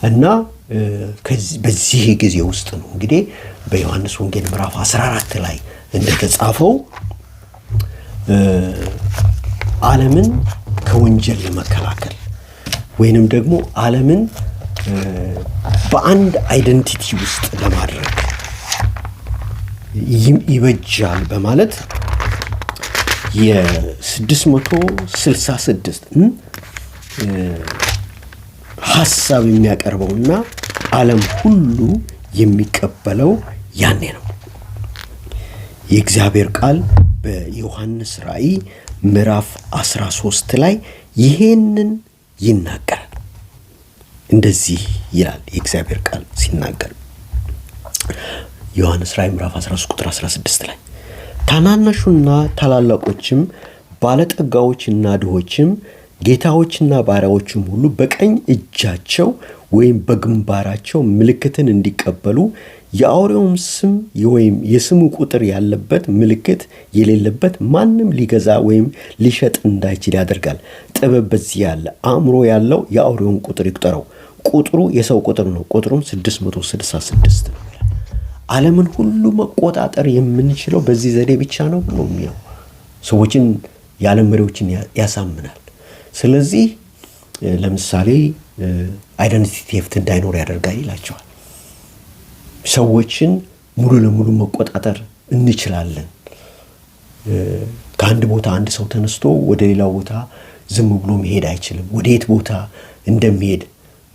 እና በዚህ ጊዜ ውስጥ ነው እንግዲህ በዮሐንስ ወንጌል ምዕራፍ 14 ላይ እንደተጻፈው ዓለምን ከወንጀል ለመከላከል ወይንም ደግሞ ዓለምን በአንድ አይደንቲቲ ውስጥ ለማድረግ ይበጃል በማለት የ666 ሐሳብ የሚያቀርበውና ዓለም ሁሉ የሚቀበለው ያኔ ነው። የእግዚአብሔር ቃል በዮሐንስ ራእይ ምዕራፍ 13 ላይ ይሄንን ይናገራል። እንደዚህ ይላል የእግዚአብሔር ቃል ሲናገር ዮሐንስ ራእይ ምዕራፍ 13 ቁጥር 16 ላይ ታናናሹና ታላላቆችም ባለጠጋዎችና ድሆችም ጌታዎችና ባሪያዎችም ሁሉ በቀኝ እጃቸው ወይም በግንባራቸው ምልክትን እንዲቀበሉ የአውሬውም ስም ወይም የስሙ ቁጥር ያለበት ምልክት የሌለበት ማንም ሊገዛ ወይም ሊሸጥ እንዳይችል ያደርጋል። ጥበብ በዚህ ያለ አእምሮ ያለው የአውሬውን ቁጥር ይቁጠረው። ቁጥሩ የሰው ቁጥር ነው። ቁጥሩም 666 ነው። ዓለምን ሁሉ መቆጣጠር የምንችለው በዚህ ዘዴ ብቻ ነው ብሎ የሚለው ሰዎችን የዓለም መሪዎችን ያሳምናል። ስለዚህ ለምሳሌ አይደንቲቲ ቴፍት እንዳይኖር ያደርጋል ይላቸዋል። ሰዎችን ሙሉ ለሙሉ መቆጣጠር እንችላለን። ከአንድ ቦታ አንድ ሰው ተነስቶ ወደ ሌላው ቦታ ዝም ብሎ መሄድ አይችልም። ወደ የት ቦታ እንደሚሄድ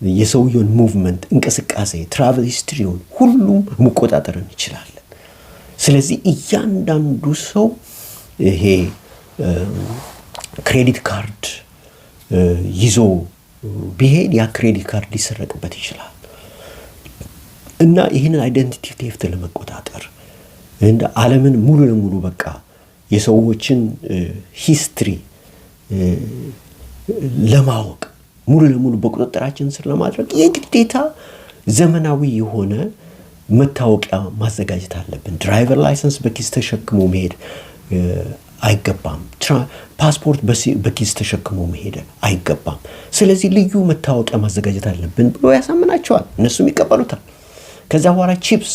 የሰውየውን ሙቭመንት፣ እንቅስቃሴ፣ ትራቨል ሂስትሪውን ሁሉም መቆጣጠር እንችላለን። ስለዚህ እያንዳንዱ ሰው ይሄ ክሬዲት ካርድ ይዞ ቢሄድ ያ ክሬዲት ካርድ ሊሰረቅበት ይችላል። እና ይህንን አይደንቲቲ ቴፍት ለመቆጣጠር እንደ ዓለምን ሙሉ ለሙሉ በቃ የሰዎችን ሂስትሪ ለማወቅ ሙሉ ለሙሉ በቁጥጥራችን ስር ለማድረግ የግዴታ ዘመናዊ የሆነ መታወቂያ ማዘጋጀት አለብን። ድራይቨር ላይሰንስ በኪስ ተሸክሞ መሄድ አይገባም። ፓስፖርት በኪስ ተሸክሞ መሄድ አይገባም። ስለዚህ ልዩ መታወቂያ ማዘጋጀት አለብን ብሎ ያሳምናቸዋል። እነሱም ይቀበሉታል። ከዛ በኋላ ቺፕስ፣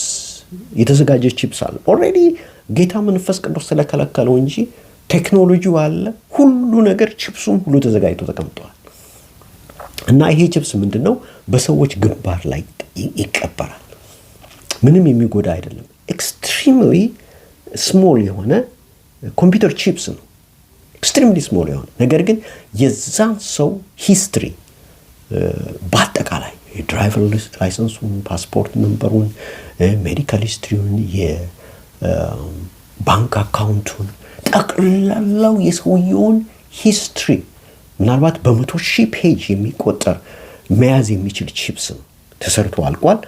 የተዘጋጀ ቺፕስ አለ። ኦልሬዲ ጌታ መንፈስ ቅዱስ ስለከለከለው እንጂ ቴክኖሎጂው አለ። ሁሉ ነገር ቺፕሱም ሁሉ ተዘጋጅቶ ተቀምጧል። እና ይሄ ቺፕስ ምንድነው? በሰዎች ግንባር ላይ ይቀበራል። ምንም የሚጎዳ አይደለም። ኤክስትሪምሊ ስሞል የሆነ ኮምፒውተር ቺፕስ ነው። ኤክስትሪምሊ ስሞል የሆነ ነገር ግን የዛን ሰው ሂስትሪ በአጠቃላይ የድራይቨር ላይሰንሱን፣ ፓስፖርት ነምበሩን፣ ሜዲካል ሂስትሪውን፣ የባንክ አካውንቱን ጠቅላላው የሰውየውን ሂስትሪ ምናልባት በ100,000 ፔጅ የሚቆጠር መያዝ የሚችል ቺፕስ ተሰርቶ አልቋል።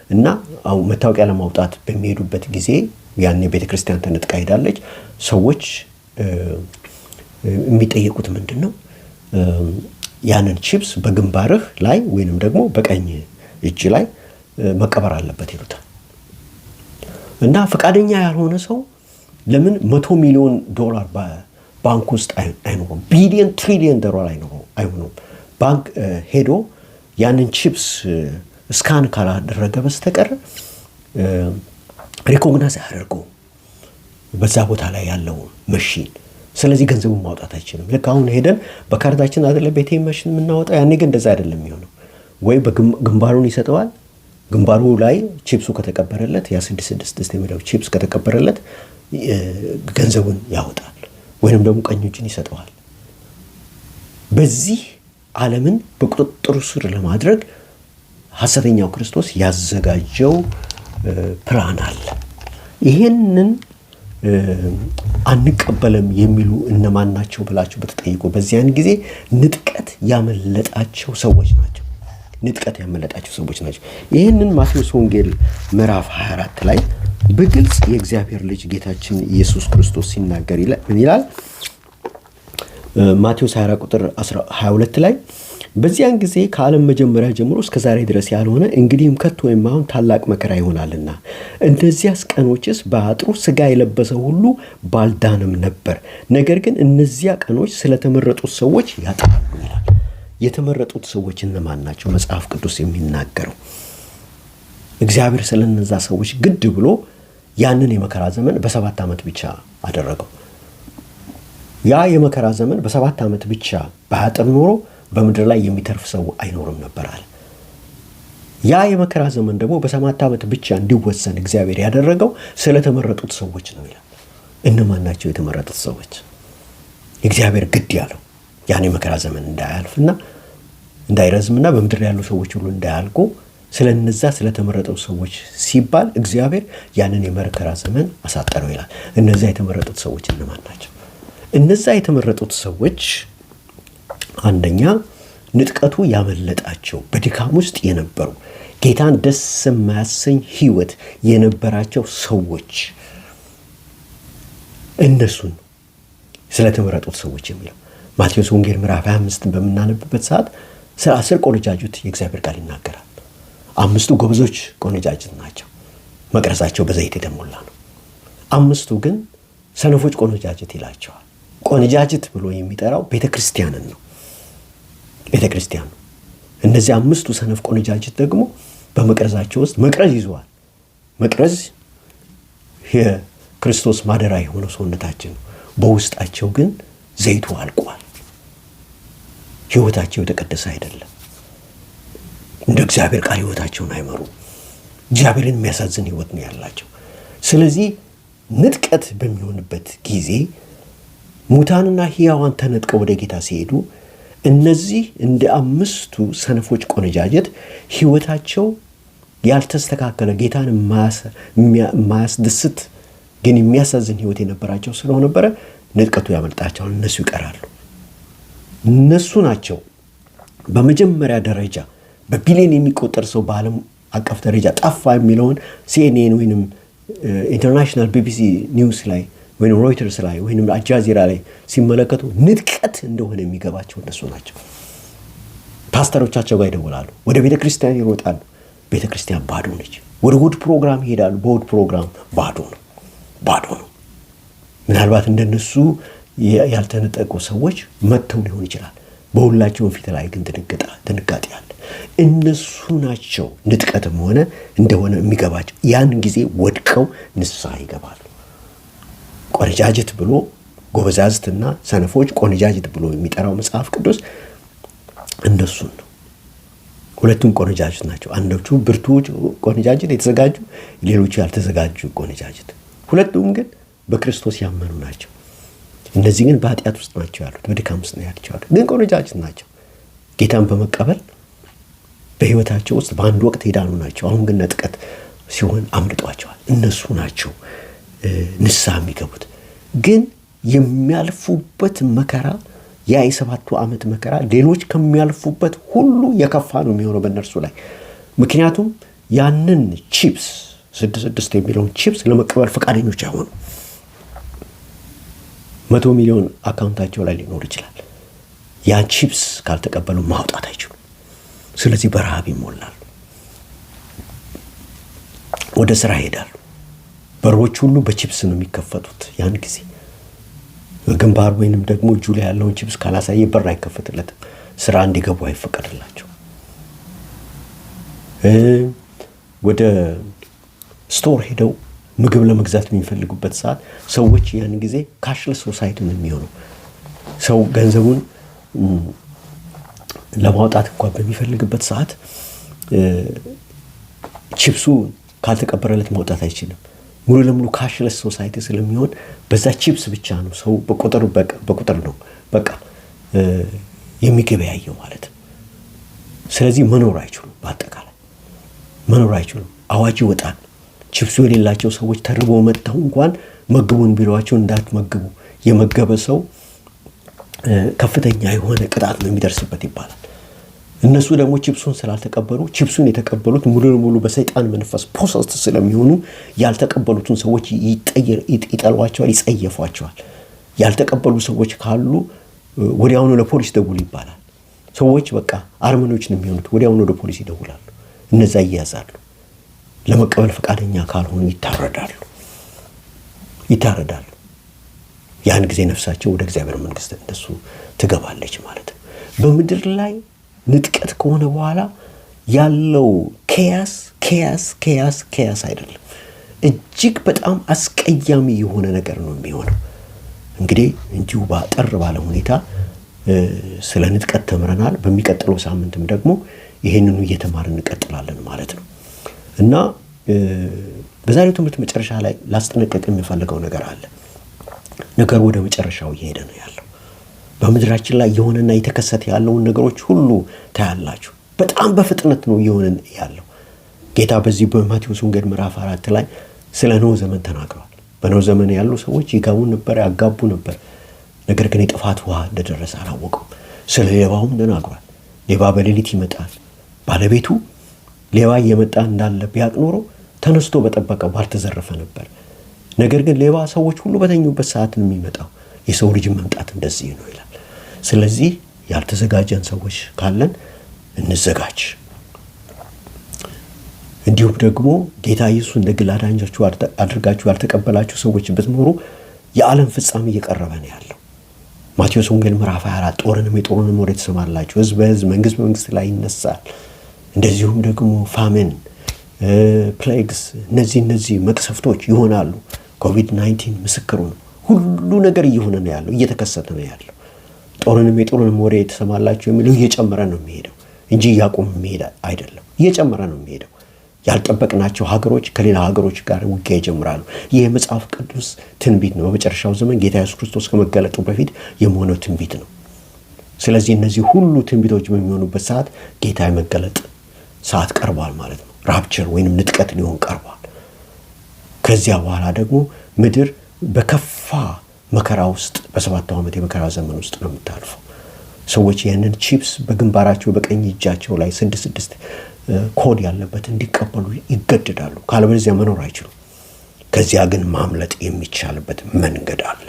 እና አሁን መታወቂያ ለማውጣት በሚሄዱበት ጊዜ ያኔ ቤተክርስቲያን ተነጥቃ ሄዳለች። ሰዎች የሚጠየቁት ምንድነው? ያንን ቺፕስ በግንባርህ ላይ ወይንም ደግሞ በቀኝ እጅ ላይ መቀበር አለበት ይሉታል። እና ፈቃደኛ ያልሆነ ሰው ለምን $100 ሚሊዮን ባንክ ውስጥ አይኖርም? ቢሊየን ትሪሊየን $1 አይሆንም። ባንክ ሄዶ ያንን ቺፕስ ስካን ካላደረገ በስተቀር ሪኮግናይዝ አያደርገውም በዛ ቦታ ላይ ያለው መሽን። ስለዚህ ገንዘቡን ማውጣት አይችልም። ልክ አሁን ሄደን በካርዳችን አይደለ ቤቴም መሽን የምናወጣው፣ ያኔ ግን እንደዛ አይደለም የሚሆነው። ወይ በግንባሩን ይሰጠዋል፣ ግንባሩ ላይ ቺፕሱ ከተቀበረለት ያ 666 የሚለው ቺፕስ ከተቀበረለት ገንዘቡን ያወጣል፣ ወይንም ደግሞ ቀኝ እጁን ይሰጠዋል። በዚህ ዓለምን በቁጥጥሩ ስር ለማድረግ ሐሰተኛው ክርስቶስ ያዘጋጀው ፕላን አለ። ይሄንን አንቀበልም የሚሉ እነማን ናቸው ብላችሁ በተጠይቁ በዚያን ጊዜ ንጥቀት ያመለጣቸው ሰዎች ናቸው። ንጥቀት ያመለጣቸው ሰዎች ናቸው። ይህንን ማቴዎስ ወንጌል ምዕራፍ 24 ላይ በግልጽ የእግዚአብሔር ልጅ ጌታችን ኢየሱስ ክርስቶስ ሲናገር ምን ይላል? ማቴዎስ 24 ቁጥር 22 ላይ በዚያን ጊዜ ከዓለም መጀመሪያ ጀምሮ እስከ ዛሬ ድረስ ያልሆነ እንግዲህም ከቶ የማይሆን ታላቅ መከራ ይሆናልና እንደዚያስ ቀኖችስ በአጥሩ ሥጋ የለበሰ ሁሉ ባልዳነም ነበር። ነገር ግን እነዚያ ቀኖች ስለተመረጡት ሰዎች ያጥራሉ ይላል። የተመረጡት ሰዎች እነማን ናቸው? መጽሐፍ ቅዱስ የሚናገረው እግዚአብሔር ስለነዛ ሰዎች ግድ ብሎ ያንን የመከራ ዘመን በ7 ዓመት ብቻ አደረገው። ያ የመከራ ዘመን በ7 ዓመት ብቻ ባያጥር ኖሮ በምድር ላይ የሚተርፍ ሰው አይኖርም ነበር አለ። ያ የመከራ ዘመን ደግሞ በ7 ዓመት ብቻ እንዲወሰን እግዚአብሔር ያደረገው ስለተመረጡት ሰዎች ነው ይላል። እነማን ናቸው የተመረጡት ሰዎች? እግዚአብሔር ግድ ያለው ያን የመከራ ዘመን እንዳያልፍና እንዳይረዝምና በምድር ያሉ ሰዎች ሁሉ እንዳያልቁ ስለነዛ ስለተመረጡት ሰዎች ሲባል እግዚአብሔር ያንን የመከራ ዘመን አሳጠረው ይላል። እነዛ የተመረጡት ሰዎች እነማን ናቸው? እነዛ የተመረጡት ሰዎች አንደኛ ንጥቀቱ ያመለጣቸው በድካም ውስጥ የነበሩ ጌታን ደስ የማያሰኝ ሕይወት የነበራቸው ሰዎች እነሱን ስለተመረጡት ሰዎች የሚለው ማቴዎስ ወንጌል ምዕራፍ 25 በምናነብበት ሰዓት ስለ 10 ቆነጃጅት የእግዚአብሔር ቃል ይናገራል። 5ቱ ጎበዞች ቆነጃጅት ናቸው፣ መቅረዛቸው በዘይት የተሞላ ነው። 5ቱ ግን ሰነፎች ቆነጃጅት ይላቸዋል። ቆነጃጅት ብሎ የሚጠራው ቤተክርስቲያንን ነው። ቤተክርስቲያን ነው። እነዚህ 5ቱ ሰነፍ ቆነጃጅት ደግሞ በመቅረዛቸው ውስጥ መቅረዝ ይዘዋል። መቅረዝ የክርስቶስ ማደሪያ የሆነው ሰውነታችን ነው። በውስጣቸው ግን ዘይቱ አልቋል። ሕይወታቸው የተቀደሰ አይደለም። እንደ እግዚአብሔር ቃል ሕይወታቸውን አይመሩም። እግዚአብሔርን የሚያሳዝን ሕይወት ነው ያላቸው። ስለዚህ ንጥቀት በሚሆንበት ጊዜ ሙታንና ሕያዋን ተነጥቀው ወደ ጌታ ሲሄዱ እነዚህ እንደ 5ቱ ሰነፎች ቆነጃጀት ሕይወታቸው ያልተስተካከለ ጌታን የማያስደስት ግን የሚያሳዝን ሕይወት የነበራቸው ስለሆነበረ ንጥቀቱ ያመልጣቸዋል። እነሱ ይቀራሉ። እነሱ ናቸው በመጀመሪያ ደረጃ በቢሊዮን የሚቆጠር ሰው በዓለም አቀፍ ደረጃ ጠፋ የሚለውን ሲኤንኤን ወይንም ኢንተርናሽናል ቢቢሲ ኒውስ ላይ ወይንም ሮይተርስ ላይ ወይንም አልጃዚራ ላይ ሲመለከቱ ንጥቀት እንደሆነ የሚገባቸው እነሱ ናቸው። ፓስተሮቻቸው ጋር ይደውላሉ፣ ወደ ቤተ ክርስቲያን ይሮጣሉ። ቤተ ክርስቲያን ባዶ ነች። ወደ እሑድ ፕሮግራም ይሄዳሉ፣ በእሑድ ፕሮግራም ባዶ ነው። ምናልባት እንደነሱ ያልተነጠቁ ሰዎች መጥተው ሊሆን ይችላል። በሁላቸውም ፊት ላይ ግን ድንጋጤ አለ። እነሱ ናቸው ንጥቀትም ሆነ እንደሆነ የሚገባቸው። ያን ጊዜ ወድቀው ንስሐ ይገባሉ። ቆነጃጅት ብሎ ጎበዛዝትና ሰነፎች ቆነጃጅት ብሎ የሚጠራው መጽሐፍ ቅዱስ እነሱን ነው። ሁለቱም ቆነጃጅት ናቸው። አንዶቹ ብርቱ ቆነጃጅት የተዘጋጁ፣ ሌሎቹ ያልተዘጋጁ ቆነጃጅት። ሁለቱም ግን በክርስቶስ ያመኑ ናቸው። እነዚህ ግን በኃጢአት ውስጥ ናቸው ያሉት፣ በድካም ውስጥ ነው ያሉት፣ ግን ቆነጃጅት ናቸው። ጌታን በመቀበል በሕይወታቸው ውስጥ በአንድ ወቅት ሄዳኑ ናቸው። አሁን ግን ንጥቀት ሲሆን አምልጧቸዋል። እነሱ ናቸው ንስሐ የሚገቡት። ግን የሚያልፉበት መከራ ያ የ7 ዓመት መከራ ሌሎች ከሚያልፉበት ሁሉ የከፋ ነው የሚሆነው በእነርሱ ላይ። ምክንያቱም ያንን ቺፕስ 666 የሚለውን ቺፕስ ለመቀበል ፈቃደኞች አይሆኑ። 100 ሚሊዮን አካውንታቸው ላይ ሊኖር ይችላል። ያን ቺፕስ ካልተቀበሉ ማውጣት አይችሉም። ስለዚህ በረሃብ ይሞላሉ። ወደ ስራ ይሄዳሉ። በሮች ሁሉ በቺፕስ ነው የሚከፈቱት። ያን ጊዜ ግንባር ወይንም ደግሞ እጁ ላይ ያለውን ቺፕስ ካላሳየ በር አይከፈትለትም። ስራ እንዲገቡ አይፈቀድላቸው። ወደ ስቶር ሄደው ምግብ ለመግዛት የሚፈልጉበት ሰዓት ሰዎች ያን ጊዜ ካሽለስ ሶሳይቲ ነው የሚሆነው። ሰው ገንዘቡን ለማውጣት እንኳን በሚፈልግበት ሰዓት ቺፕሱ ካልተቀበረለት ማውጣት አይችልም። ሙሉ ለሙሉ ካሽለስ ሶሳይቲ ስለሚሆን በዛ ቺፕስ ብቻ ነው ሰው በቁጥር ነው በቃ የሚገበያየው ማለት ነው። ስለዚህ መኖር አይችሉም። በአጠቃላይ መኖር አይችሉም። አዋጅ ይወጣል። ቺፕሱ የሌላቸው ሰዎች ተርበው መጥተው እንኳን መግቡን ቢሏቸው እንዳትመግቡ፣ የመገበ ሰው ከፍተኛ የሆነ ቅጣት ነው የሚደርስበት ይባላል። እነሱ ደግሞ ቺፕሱን ስላልተቀበሉ ቺፕሱን የተቀበሉት ሙሉ ለሙሉ በሰይጣን መንፈስ ፖሰስድ ስለሚሆኑ ያልተቀበሉትን ሰዎች ይጠሏቸዋል፣ ይጸየፏቸዋል። ያልተቀበሉ ሰዎች ካሉ ወዲያውኑ ለፖሊስ ደውሉ ይባላል። ሰዎች በቃ አርመኖች ነው የሚሆኑት። ወዲያውኑ ወደ ፖሊስ ይደውላሉ። እነዛ ይያዛሉ። ለመቀበል ፈቃደኛ ካልሆኑ ይታረዳሉ። ያን ጊዜ ነፍሳቸው ወደ እግዚአብሔር መንግስት እንደሱ ትገባለች ማለት ነው። በምድር ላይ ንጥቀት ከሆነ በኋላ ያለው ኬያስ አይደለም። እጅግ በጣም አስቀያሚ የሆነ ነገር ነው የሚሆነው። እንግዲህ እንዲሁ ባጠር ባለ ሁኔታ ስለ ንጥቀት ተምረናል። በሚቀጥለው ሳምንትም ደግሞ ይሄንኑ እየተማርን እንቀጥላለን ማለት ነው። እና በዛሬው ትምህርት መጨረሻ ላይ ላስጠነቀቅ የሚፈልገው ነገር አለ። ነገሩ ወደ መጨረሻው እየሄደ ነው ያለው። በምድራችን ላይ የሆነና የተከሰተ ያለውን ነገሮች ሁሉ ታያላችሁ። በጣም በፍጥነት ነው የሆነ ያለው። ጌታ በዚህ በማቴዎስ ወንጌል ምዕራፍ 4 ላይ ስለ ኖህ ዘመን ተናግሯል። በኖህ ዘመን ያሉ ሰዎች ይጋቡ ነበር፣ ያጋቡ ነበር። ነገር ግን የጥፋት ውሃ እንደደረሰ አላወቁም። ስለ ሌባውም ተናግሯል። ሌባ በሌሊት ይመጣል። ባለቤቱ ሌባ እየመጣ እንዳለ ቢያቅ ኖሮ ተነስቶ በጠበቀው ባልተዘረፈ ነበር። ነገር ግን ሌባ ሰዎች ሁሉ በተኙበት ሰዓት ነው የሚመጣው። የሰው ልጅ መምጣት እንደዚህ ነው ይላል። ስለዚህ ያልተዘጋጀን ሰዎች ካለን እንዘጋጅ። እንዲሁም ደግሞ ጌታ ኢየሱስ እንደ ግል አዳኛችሁ አድርጋችሁ ያልተቀበላችሁ ሰዎች ብትኖሩ የዓለም ፍጻሜ እየቀረበ ነው ያለው። ማቴዎስ ወንጌል ምዕራፍ 24 የጦርንም ወሬ ትሰማላችሁ። ሕዝብ በሕዝብ መንግስት በመንግስት ላይ ይነሳል። እንደዚሁም ደግሞ ፋሚን፣ ፕሌግስ፣ እነዚህ መቅሰፍቶች ይሆናሉ። ኮቪድ-19 ምስክሩ ነው። ሁሉ ነገር እየሆነ ነው ያለው፣ እየተከሰተ ነው ያለው። የጦርንም ወሬ ትሰማላችሁ የሚለው እየጨመረ ነው የሚሄደው እንጂ እያቆመ የሚሄድ አይደለም። እየጨመረ ነው የሚሄደው። ያልጠበቅናቸው ሀገሮች ከሌላ ሀገሮች ጋር ውጊያ ይጀምራሉ። ይህ የመጽሐፍ ቅዱስ ትንቢት ነው። በመጨረሻው ዘመን ጌታ ኢየሱስ ክርስቶስ ከመገለጡ በፊት የሚሆነው ትንቢት ነው። ስለዚህ እነዚህ ሁሉ ትንቢቶች በሚሆኑበት ሰዓት ጌታ የመገለጥ ሰዓት ቀርቧል ማለት ነው። ራፕቸር ወይንም ንጥቀት ሊሆን ቀርቧል። ከዚያ በኋላ ደግሞ ምድር በከፋ መከራ ውስጥ በ7 ዓመት የመከራ ዘመን ውስጥ ነው የምታልፈው። ሰዎች ያንን ቺፕስ በግንባራቸው በቀኝ እጃቸው ላይ 6 ኮድ ያለበት እንዲቀበሉ ይገደዳሉ። ካለበለዚያ መኖር አይችሉም። ከዚያ ግን ማምለጥ የሚቻልበት መንገድ አለ።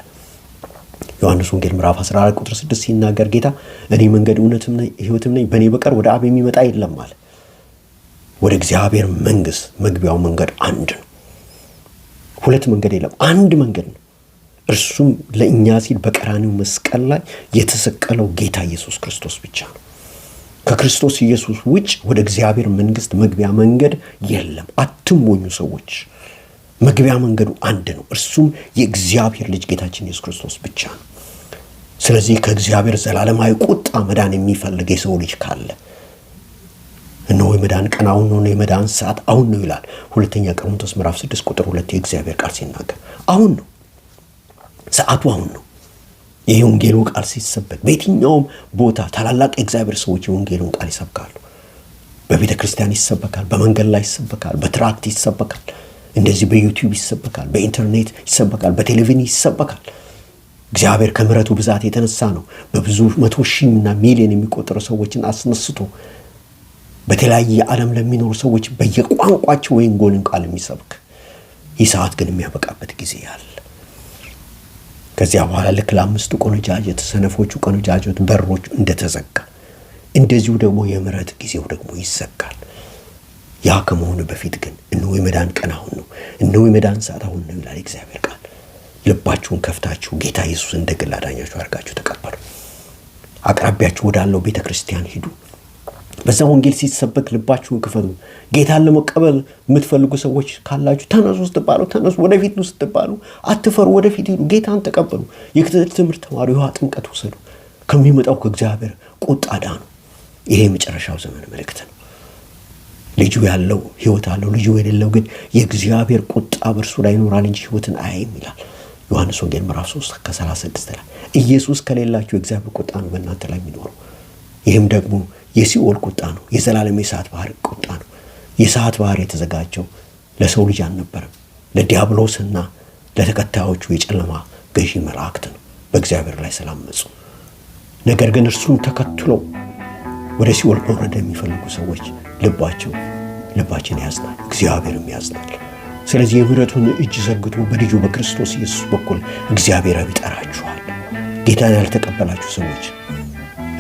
ዮሐንስ ወንጌል ምዕራፍ 14 ቁጥር 6 ሲናገር ጌታ እኔ መንገድ እውነትም ነኝ ሕይወትም ነኝ፣ በእኔ በቀር ወደ አብ የሚመጣ የለም አለ። ወደ እግዚአብሔር መንግስት መግቢያው መንገድ አንድ ነው። 2 መንገድ የለም፣ አንድ መንገድ ነው። እርሱም ለእኛ ሲል በቀራንዮ መስቀል ላይ የተሰቀለው ጌታ ኢየሱስ ክርስቶስ ብቻ ነው። ከክርስቶስ ኢየሱስ ውጭ ወደ እግዚአብሔር መንግስት መግቢያ መንገድ የለም። አትሞኙ ሰዎች፣ መግቢያ መንገዱ አንድ ነው። እርሱም የእግዚአብሔር ልጅ ጌታችን ኢየሱስ ክርስቶስ ብቻ ነው። ስለዚህ ከእግዚአብሔር ዘላለማዊ ቁጣ መዳን የሚፈልግ የሰው ልጅ ካለ እነሆ የመዳን ቀን አሁን ነው፣ የመዳን ሰዓት አሁን ነው ይላል 2ኛ ቆሮንቶስ ምዕራፍ 6 ቁጥር 2 የእግዚአብሔር ቃል ሲናገር አሁን ነው፣ ሰዓቱ አሁን ነው። የወንጌሉ ቃል ሲሰበክ በየትኛውም ቦታ ታላላቅ የእግዚአብሔር ሰዎች የወንጌሉን ቃል ይሰብካሉ። በቤተ ክርስቲያን ይሰበካል፣ በመንገድ ላይ ይሰበካል፣ በትራክት ይሰበካል፣ እንደዚህ በዩቲዩብ ይሰበካል፣ በኢንተርኔት ይሰበካል፣ በቴሌቪዥን ይሰበካል። እግዚአብሔር ከምሕረቱ ብዛት የተነሳ ነው በብዙ 100,000 እና ሚሊዮን የሚቆጠሩ ሰዎችን አስነስቶ በተለያየ ዓለም ለሚኖሩ ሰዎች በየቋንቋቸው ወንጌልን ቃል የሚሰብክ። ይህ ሰዓት ግን የሚያበቃበት ጊዜ አለ። ከዚያ በኋላ ልክ ለአምስቱ ቆነጃጀት ሰነፎቹ ቆነጃጀት በሮች እንደተዘጋ እንደዚሁ ደግሞ የምሕረት ጊዜው ደግሞ ይዘጋል። ያ ከመሆኑ በፊት ግን እነሆ የመዳን ቀን አሁን ነው፣ እነሆ የመዳን ሰዓት አሁን ነው ይላል እግዚአብሔር ቃል። ልባችሁን ከፍታችሁ ጌታ ኢየሱስ እንደ ግል አዳኛችሁ አድርጋችሁ ተቀበሉ። አቅራቢያችሁ ወዳለው ቤተ ክርስቲያን ሂዱ። በዛ ወንጌል ሲሰበክ ልባችሁን ክፈቱ። ጌታን ለመቀበል የምትፈልጉ ሰዎች ካላችሁ ተነሱ ስትባሉ ተነሱ፣ ወደፊት ነው ስትባሉ አትፈሩ፣ ወደፊት ሂዱ፣ ጌታን ተቀበሉ። የክትትል ትምህርት ተማሩ፣ የውሃ ጥምቀት ውሰዱ። ከሚመጣው ከእግዚአብሔር ቁጣ ዳኑ። ይሄ የመጨረሻው ዘመን መልእክት ነው። ልጁ ያለው ሕይወት አለው፣ ልጁ የሌለው ግን የእግዚአብሔር ቁጣ በእርሱ ላይ ይኖራል እንጂ ሕይወትን አያይም ይላል ዮሐንስ ወንጌል ምዕራፍ 3 ከ36 ላይ። ኢየሱስ ከሌላችሁ የእግዚአብሔር ቁጣ ነው በእናንተ ላይ የሚኖረው። ይህም ደግሞ የሲኦል ቁጣ ነው፣ የዘላለም የእሳት ባህር ቁጣ ነው። የእሳት ባህር የተዘጋጀው ለሰው ልጅ አልነበረም፣ ለዲያብሎስና ለተከታዮቹ የጨለማ ገዢ መላእክት ነው በእግዚአብሔር ላይ ስላመፁ። ነገር ግን እርሱን ተከትሎ ወደ ሲኦል መውረድ የሚፈልጉ ሰዎች ልባችን ያዝናል፣ እግዚአብሔርም ያዝናል። ስለዚህ የምሕረቱን እጅ ዘርግቶ በልጁ በክርስቶስ ኢየሱስ በኩል እግዚአብሔር ይጠራችኋል። ጌታን ያልተቀበላችሁ ሰዎች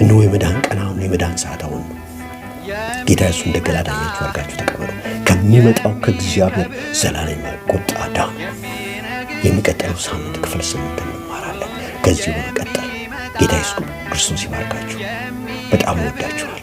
እነሆ የመዳን ቀን አሁን ነው፣ የመዳን ሰዓት አሁን ነው። ጌታ ኢየሱስ እንደ ግል አዳኛችሁ አድርጋችሁ ተቀበሉ። ከሚመጣው ከእግዚአብሔር ዘላለም ቁጣ ዳኑ። የሚቀጥለው ሳምንት ክፍል 8 እንማራለን። ከዚህ በመቀጠል ጌታ ኢየሱስ ክርስቶስ ይባርካችሁ። በጣም ወዳችኋለሁ።